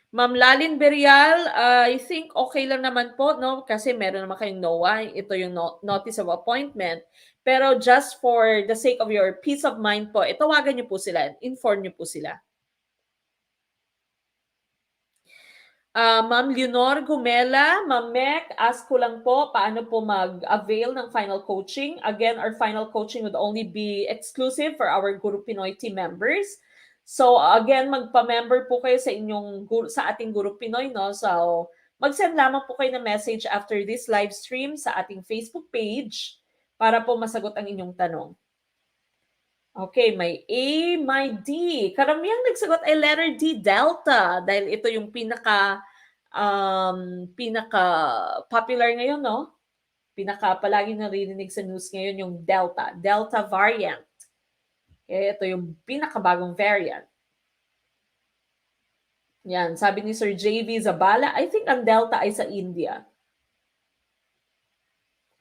Ma'am Lalin Berial, I think okay lang naman po, no? Kasi meron naman kayong NOA. Ito yung notice of appointment. Pero just for the sake of your peace of mind po, itawagan niyo po sila, inform niyo po sila. Ma'am Leonor Gumela, Ma'am Mek, ask ko lang po, paano po mag-avail ng final coaching? Again, our final coaching would only be exclusive for our Guru Pinoy team members. So again, magpa-member po kayo sa ating Guru Pinoy, no? So mag-send lamang po kayo ng message after this live stream sa ating Facebook page para po masagot ang inyong tanong. Okay, may A, may D. Karamihang nagsagot ay letter D, Delta, dahil ito yung pinaka popular ngayon, no? Pinaka palagi naririnig sa news ngayon yung Delta variant. Okay, ito yung pinakabagong variant. Yan, sabi ni Sir JV Zabala, I think ang Delta ay sa India.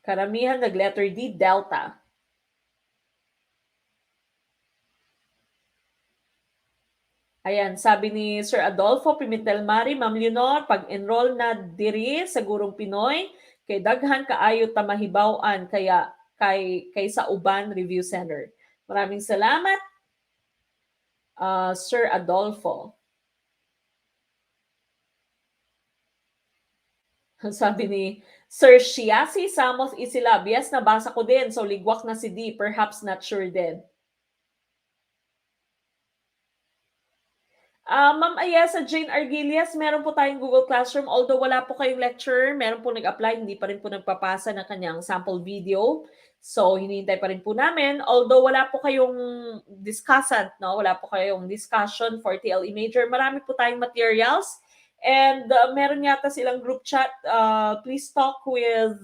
Karamihan nag-letter D, Delta. Ayan, sabi ni Sir Adolfo Pimentel Mari, Ma'am Leonor, pag-enroll na diri sa Gurong Pinoy, kay daghan kaayo tamahibaw-an kaya kay sa Uban Review Center. Maraming salamat, Sir Adolfo. Sabi ni Sir Shiasi Samos Isilab, yes, nabasa ko din. So, ligwak na si D. Perhaps not sure din. Ma'am Ayesa Jane Argilias, meron po tayong Google Classroom. Although wala po kayong lecture, meron po nag-apply, hindi pa rin po nagpapasa ng kanyang sample video. So, hinihintay pa rin po namin. Although wala po kayong discussant, no? Wala po kayong discussion for TLE Major. Marami po tayong materials. And meron yata silang group chat. Please talk with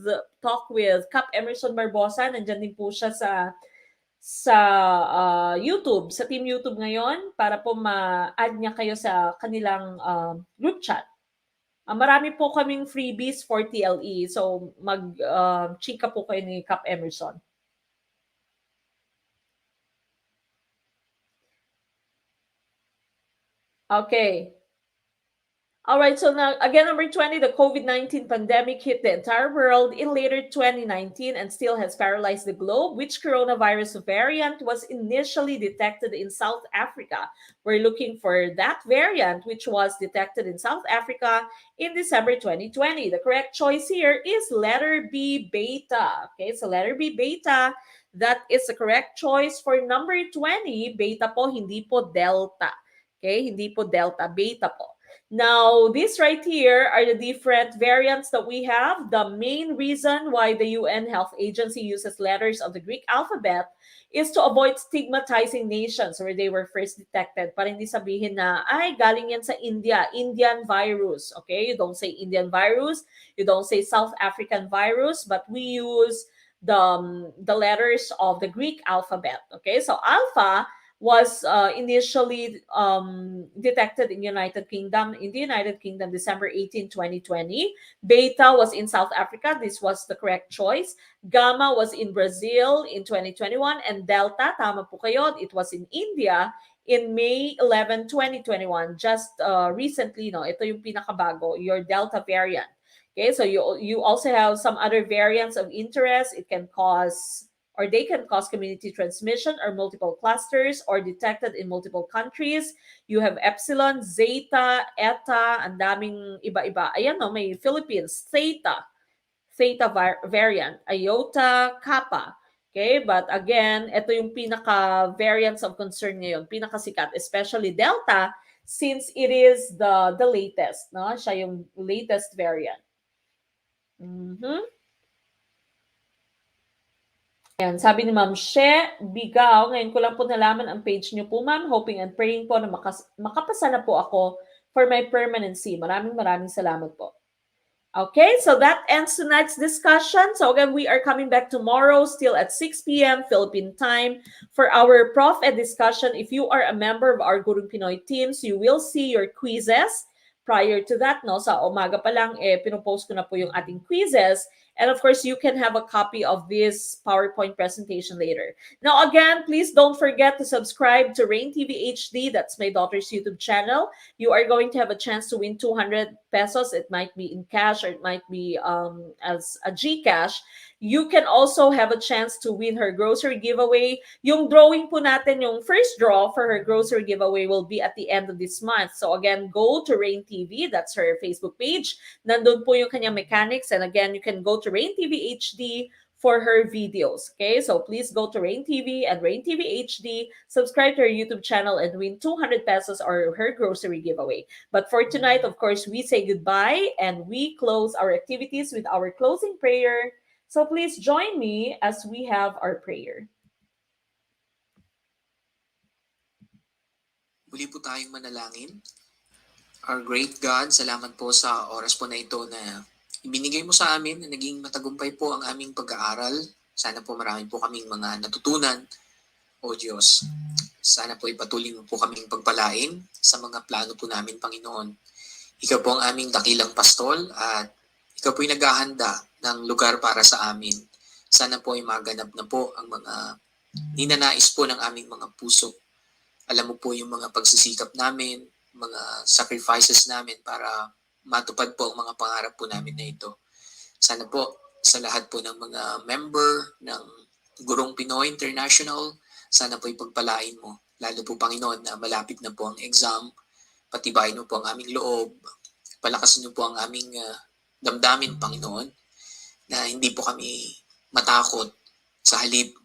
Cap Emerson Barbosa. Nandyan din po siya sa YouTube, sa Team YouTube ngayon para po ma-add niya kayo sa kanilang group chat. Marami po kaming freebies for TLE. So, chika po kayo ni Cap Emerson. Okay. All right, so now, again, number 20, the COVID-19 pandemic hit the entire world in later 2019 and still has paralyzed the globe. Which coronavirus variant was initially detected in South Africa? We're looking for that variant, which was detected in South Africa in December 2020. The correct choice here is letter B, beta. Okay, so letter B, beta. That is the correct choice for number 20. Beta po, hindi po delta. Okay, hindi po delta, beta po. Now, these right here are the different variants that we have. The main reason why the UN Health Agency uses letters of the Greek alphabet is to avoid stigmatizing nations where they were first detected. Para hindi sabihin na, ay, galing yan sa India, Indian virus. Okay, you don't say Indian virus, you don't say South African virus, but we use the letters of the Greek alphabet. Okay, so alpha was initially detected in the United Kingdom, December 18, 2020. Beta was in South Africa. This was the correct choice. Gamma was in Brazil in 2021. And Delta, tama po kayo, it was in India in May 11, 2021. Just recently, no, ito yung pinakabago, your Delta variant. Okay, so you also have some other variants of interest. It can cause or they can cause community transmission or multiple clusters or detected in multiple countries. You have epsilon, zeta, eta, ang daming iba-iba. Ayan no, may Philippines, theta variant, iota, kappa. Okay, but again, ito yung pinaka-variants of concern ngayon, pinakasikat, especially delta, since it is the latest, no? Siya yung latest variant. Ayan, sabi ni Ma'am She Bigaw, ngayon ko lang po nalaman ang page niyo po, Ma'am. Hoping and praying po na makapasa na po ako for my permanency. Maraming salamat po. Okay, so that ends tonight's discussion. So again, we are coming back tomorrow, still at 6 p.m. Philippine time, for our Prof Ed discussion. If you are a member of our Gurong Pinoy teams, you will see your quizzes. Prior to that, no, sa umaga pa lang, pinopost ko na po yung ating quizzes. And of course, you can have a copy of this PowerPoint presentation later. Now, again, please don't forget to subscribe to Rain TV HD. That's my daughter's YouTube channel. You are going to have a chance to win 200 pesos. It might be in cash or it might be as a GCash. You can also have a chance to win her grocery giveaway. Yung drawing po natin, yung first draw for her grocery giveaway will be at the end of this month. So again, go to Rain TV. That's her Facebook page. Nandun po yung kanyang mechanics. And again, you can go to Rain TV HD for her videos. Okay, so please go to Rain TV and Rain TV HD, subscribe to her YouTube channel and win 200 pesos or her grocery giveaway. But for tonight, of course, we say goodbye and we close our activities with our closing prayer. So please join me as we have our prayer.
Muli po tayong manalangin. Our great God, salamat po sa oras po na ito na ibinigay mo sa amin na naging matagumpay po ang aming pag-aaral. Sana po marami po kaming mga natutunan, O Diyos. Sana po ipatuloy mo po kaming pagpalain sa mga plano po namin, Panginoon. Ikaw po ang aming dakilang pastol at ikaw po yung naghahanda ng lugar para sa amin. Sana po ay maganap na po ang mga ninanais po ng aming mga puso. Alam mo po yung mga pagsisikap namin, mga sacrifices namin para matupad po ang mga pangarap po namin na ito. Sana po sa lahat po ng mga member ng Gurong Pinoy International, sana po ipagpalain mo. Lalo po, Panginoon, na malapit na po ang exam, patibayin mo po ang aming loob, palakasin mo po ang aming damdamin, Panginoon, na hindi po kami matakot. Sa halip,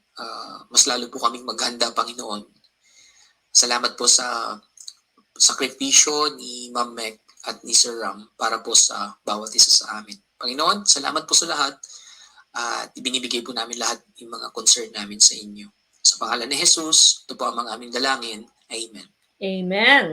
mas lalo po kaming maghanda, Panginoon. Salamat po sa sakripisyo ni Ma'am Meg at ni Sir Ram para po sa bawat isa sa amin. Panginoon, salamat po sa lahat at ibinibigay po namin lahat yung mga concern namin sa inyo. Sa pangalan ni Jesus, ito po ang mga aming dalangin. Amen.
Amen.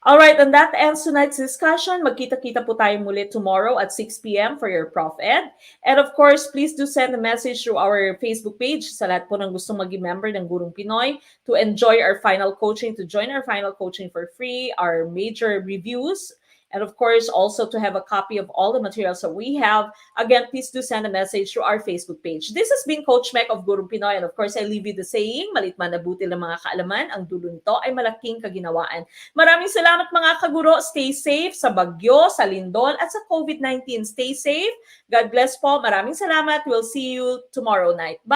All right, and that ends tonight's discussion. Magkita-kita po tayo muli tomorrow at 6 p.m. for your Prof Ed. And of course, please do send a message through our Facebook page sa lahat po ng gustong maging member ng Gurong Pinoy to enjoy our final coaching, to join our final coaching for free, our major reviews, and of course, also to have a copy of all the materials that we have. Again, please do send a message through our Facebook page. This has been Coach Mek of Gurong Pinoy. And of course, I leave you the saying, malit man na butil ng mga kaalaman, ang dulo nito ay malaking kaginawaan. Maraming salamat mga kaguro. Stay safe sa bagyo, sa lindol, at sa COVID-19. Stay safe. God bless po. Maraming salamat. We'll see you tomorrow night. Bye.